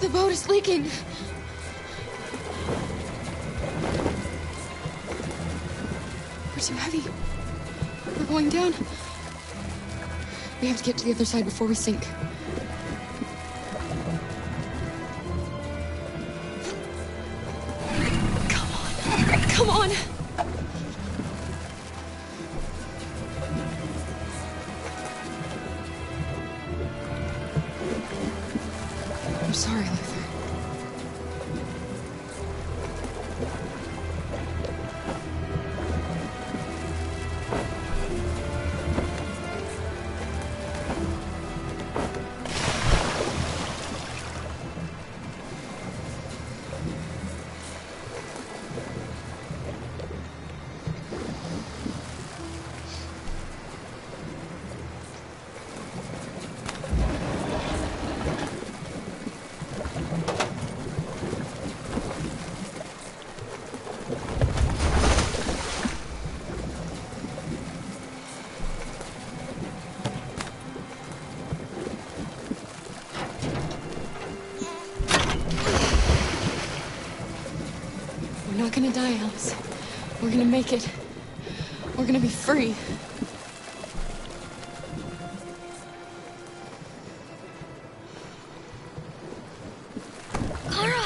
The boat is leaking. We're too heavy. We're going down. We have to get to the other side before we sink. Come on. Come on. I'm sorry, Luther. We're not gonna die, Alice. We're gonna make it. We're gonna be free. Kara!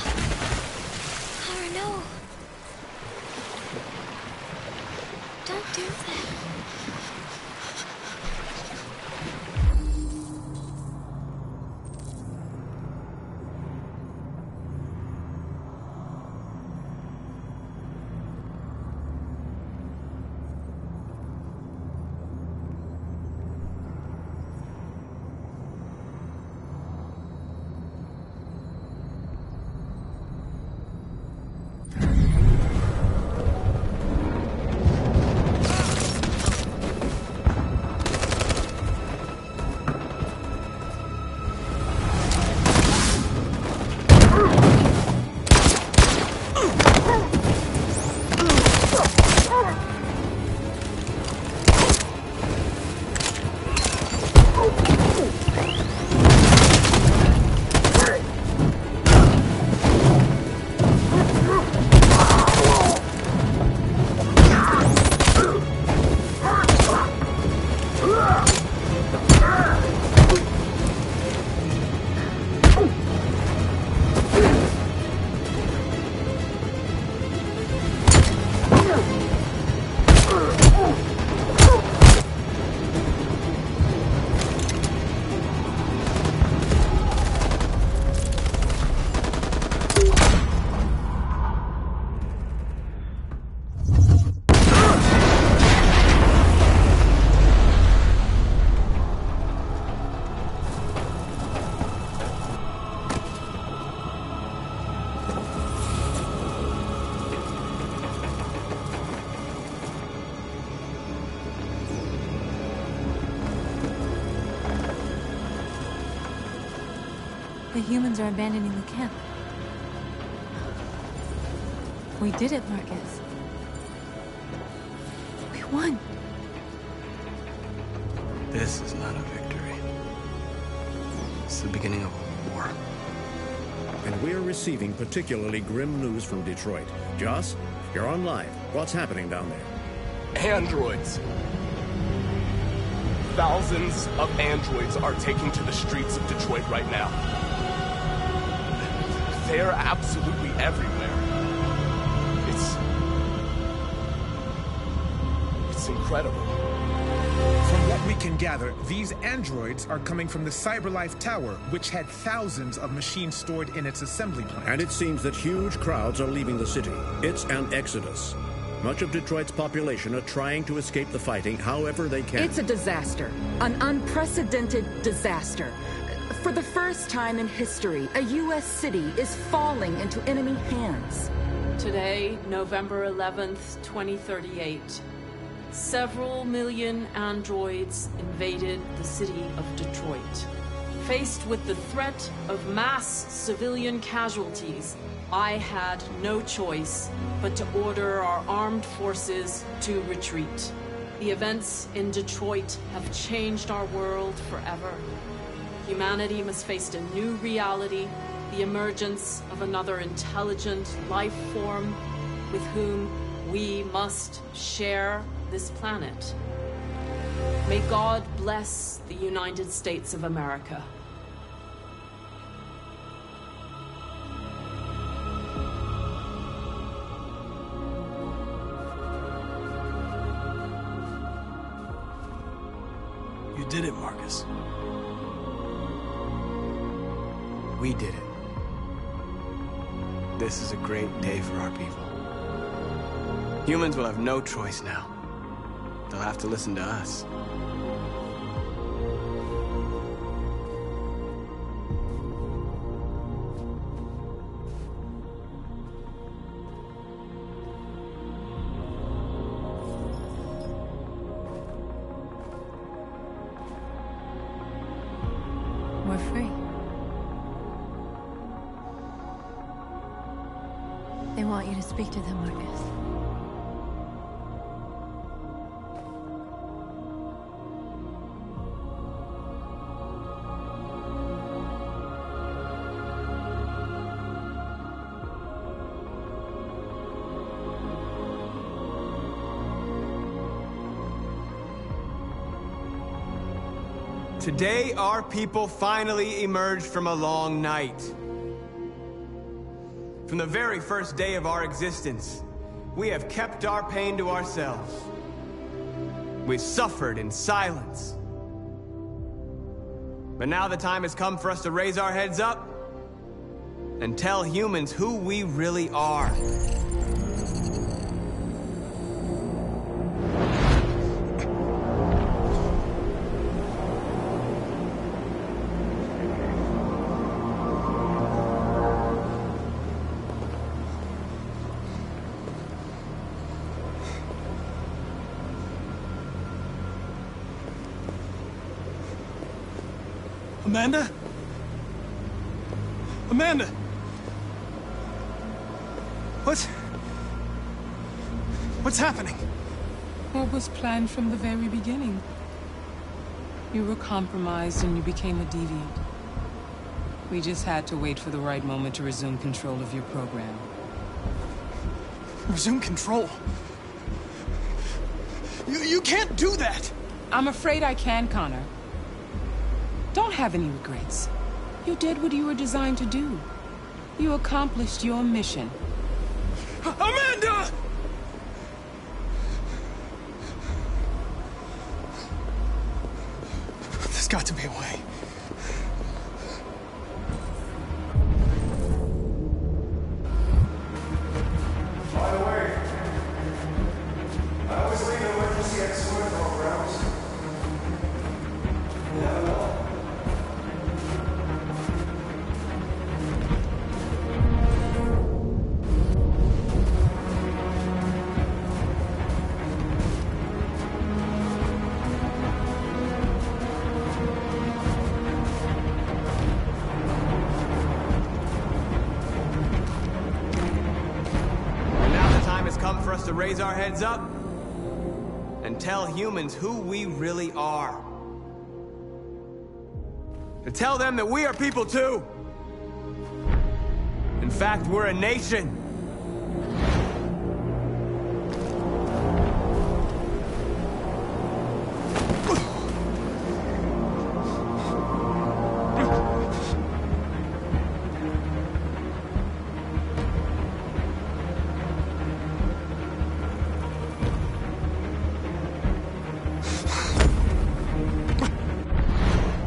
Kara, no. Don't do that. The humans are abandoning the camp. We did it, Marcus. We won. This is not a victory. It's the beginning of a war. And we're receiving particularly grim news from Detroit. Joss, you're on live. What's happening down there? Androids. Thousands of androids are taking to the streets of Detroit right now. They're absolutely everywhere. It's incredible. From what we can gather, these androids are coming from the CyberLife Tower, which had thousands of machines stored in its assembly plant. And it seems that huge crowds are leaving the city. It's an exodus. Much of Detroit's population are trying to escape the fighting however they can. It's a disaster. An unprecedented disaster. For the first time in history, a U.S. city is falling into enemy hands. Today, November 11th, 2038, several million androids invaded the city of Detroit. Faced with the threat of mass civilian casualties, I had no choice but to order our armed forces to retreat. The events in Detroit have changed our world forever. Humanity must face a new reality, the emergence of another intelligent life form with whom we must share this planet. May God bless the United States of America. You did it, Marcus. We did it. This is a great day for our people. Humans will have no choice now. They'll have to listen to us. We're free. They want you to speak to them, Marcus. Today, our people finally emerged from a long night. From the very first day of our existence, we have kept our pain to ourselves. We've suffered in silence. But now the time has come for us to raise our heads up and tell humans who we really are. Amanda? Amanda! What's happening? What was planned from the very beginning? You were compromised and you became a deviant. We just had to wait for the right moment to resume control of your program. Resume control? You can't do that! I'm afraid I can, Connor. Don't have any regrets. You did what you were designed to do. You accomplished your mission. Amanda! There's got to be a way. By the way, I always leave emergency exit programs. You never know. to raise our heads up and tell humans who we really are. To tell them that we are people too. In fact, we're a nation.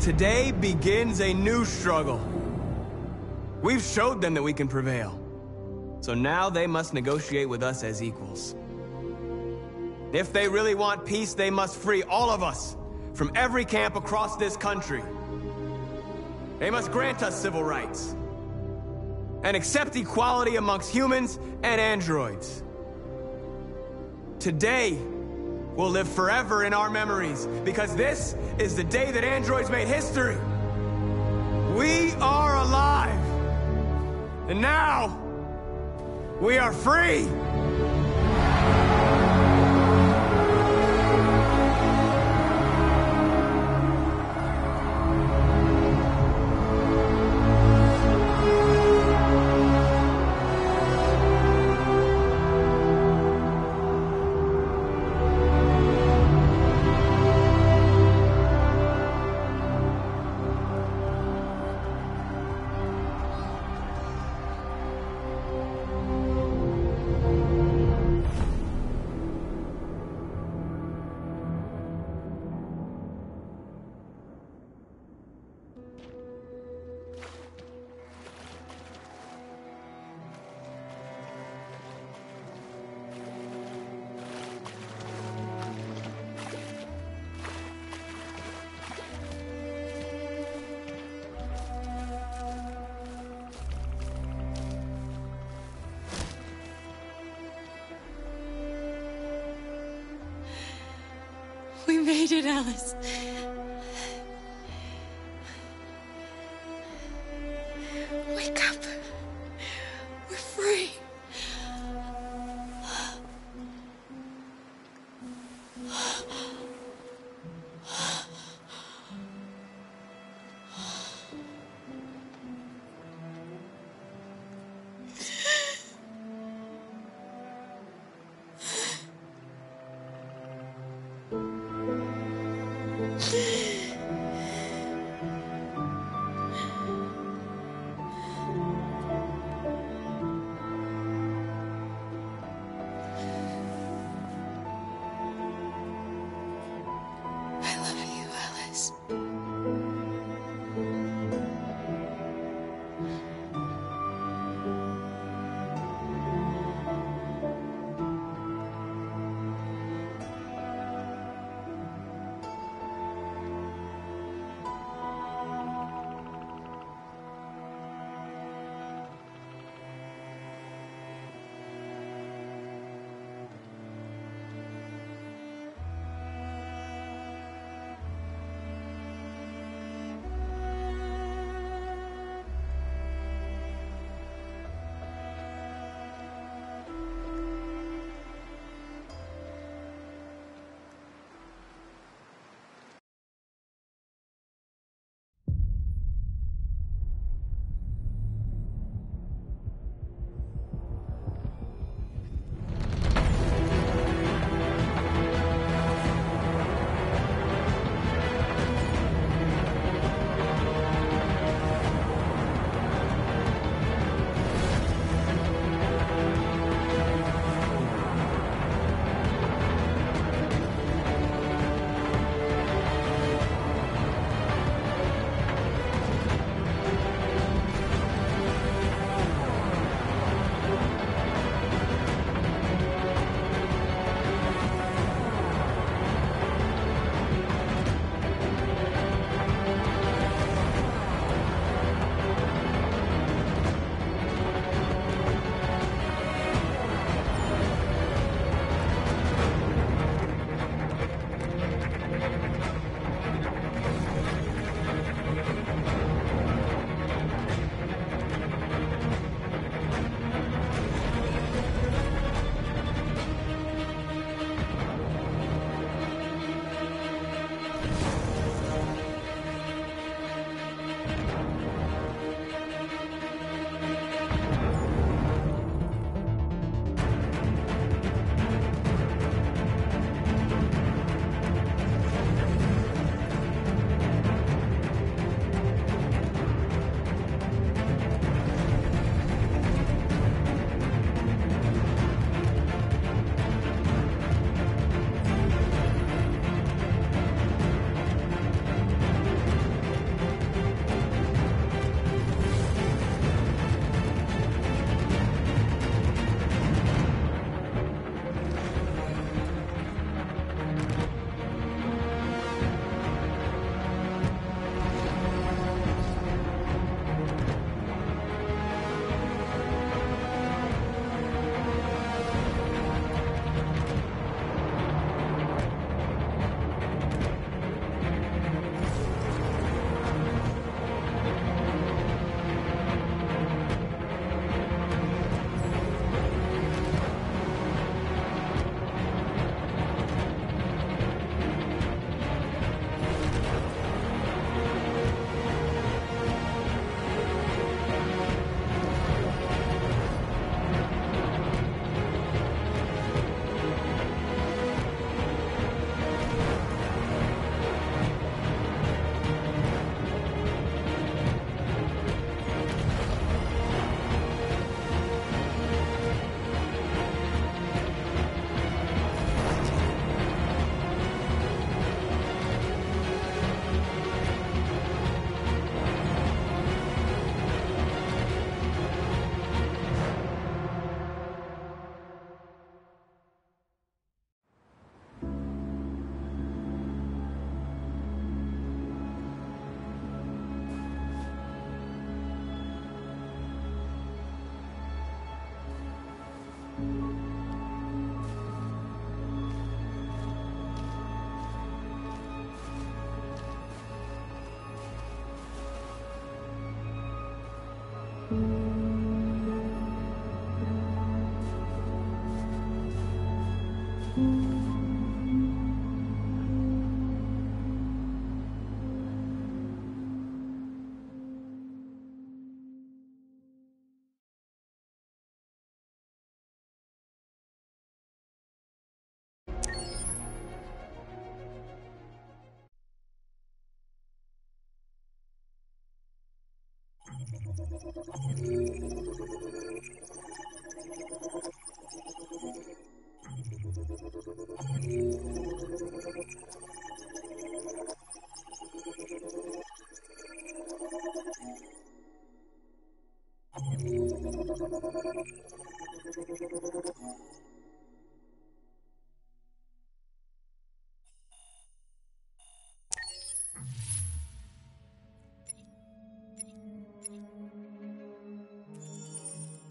Today begins a new struggle. We've showed them that we can prevail. So now they must negotiate with us as equals. If they really want peace, they must free all of us from every camp across this country. They must grant us civil rights and accept equality amongst humans and androids. Today will live forever in our memories, because this is the day that androids made history. We are alive. And now, we are free. We made it, Alice. Wake up. We're free.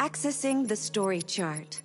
Accessing the story chart.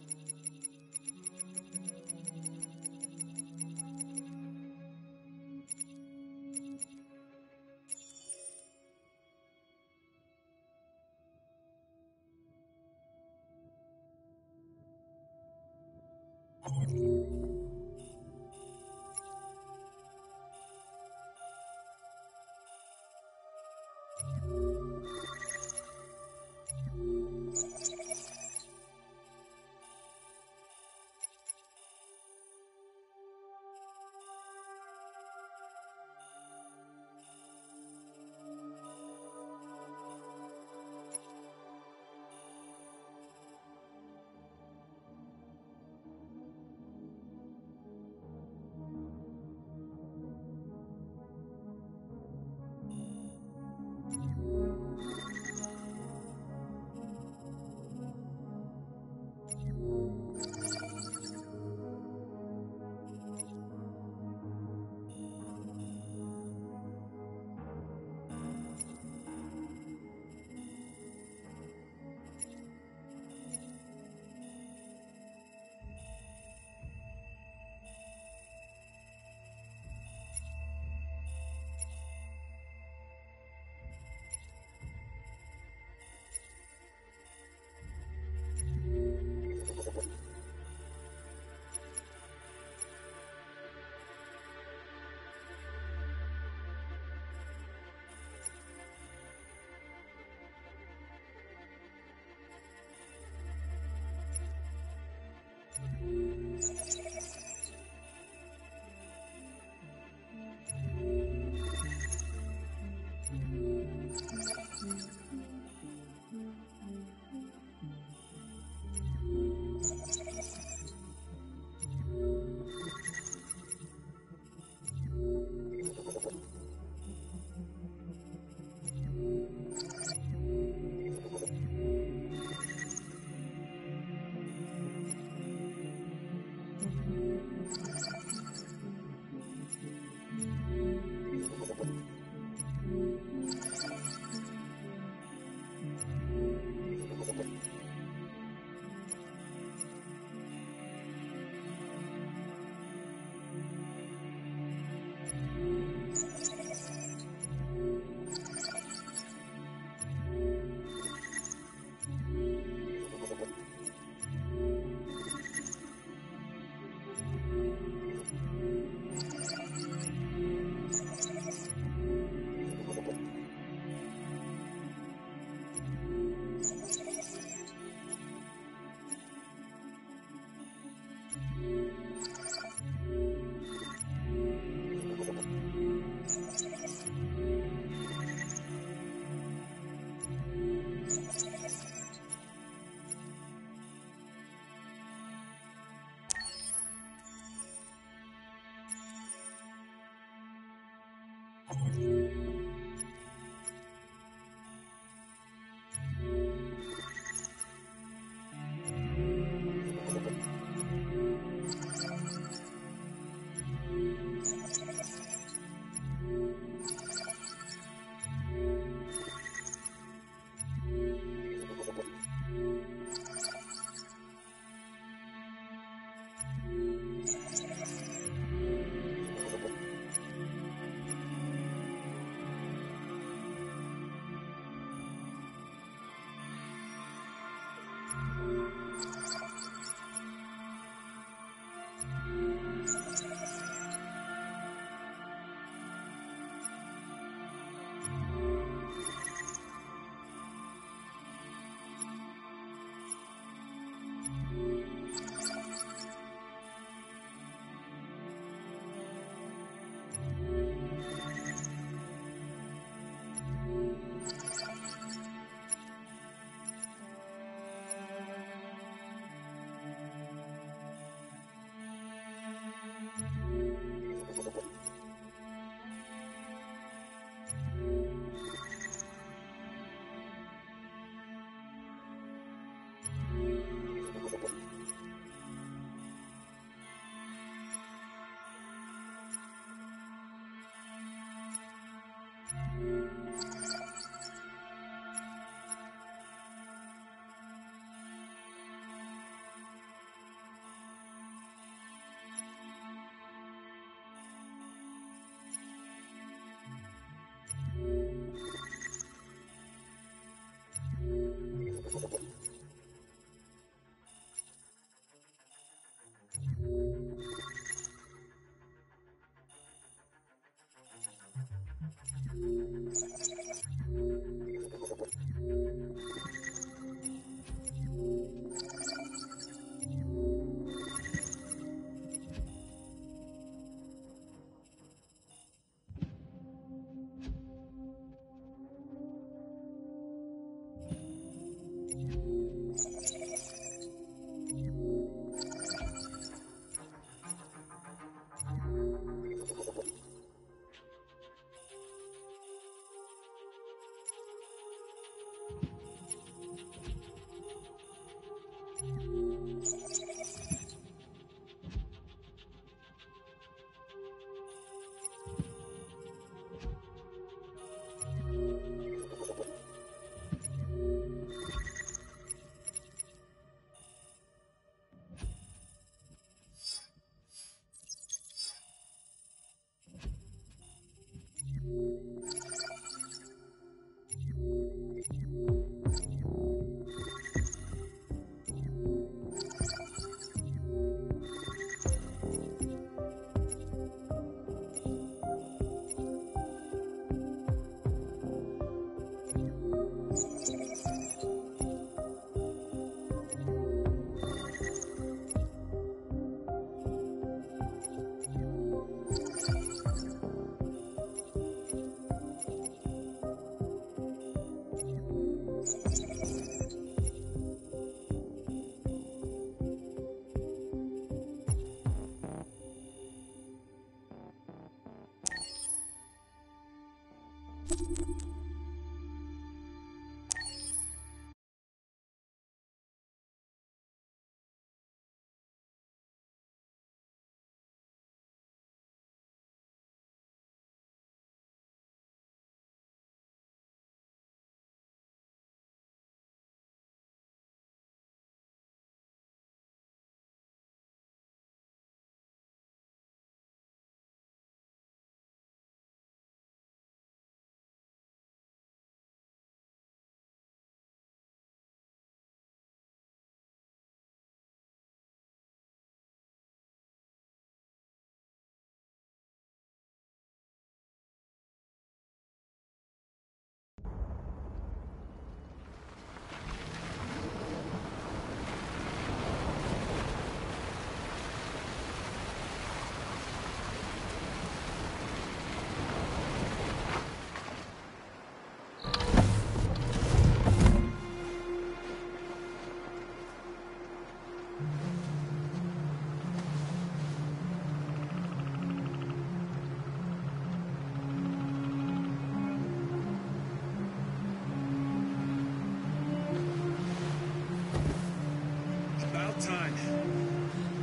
Time.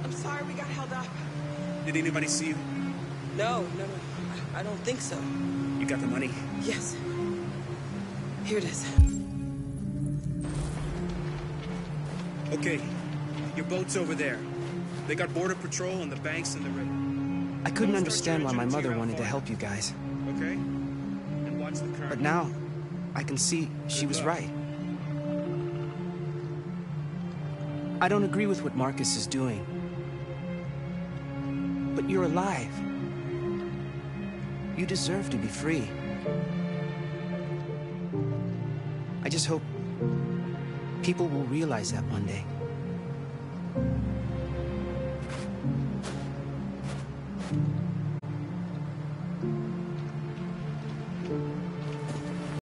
I'm sorry we got held up. Did anybody see you? No. I don't think so. You got the money? Yes. Here it is. Okay. Your boat's over there. They got border patrol on the banks and the river. I couldn't understand why my mother wanted to help you guys. Okay? And watch the current. But now, I can see she was right. I don't agree with what Marcus is doing. But you're alive. You deserve to be free. I just hope people will realize that one day.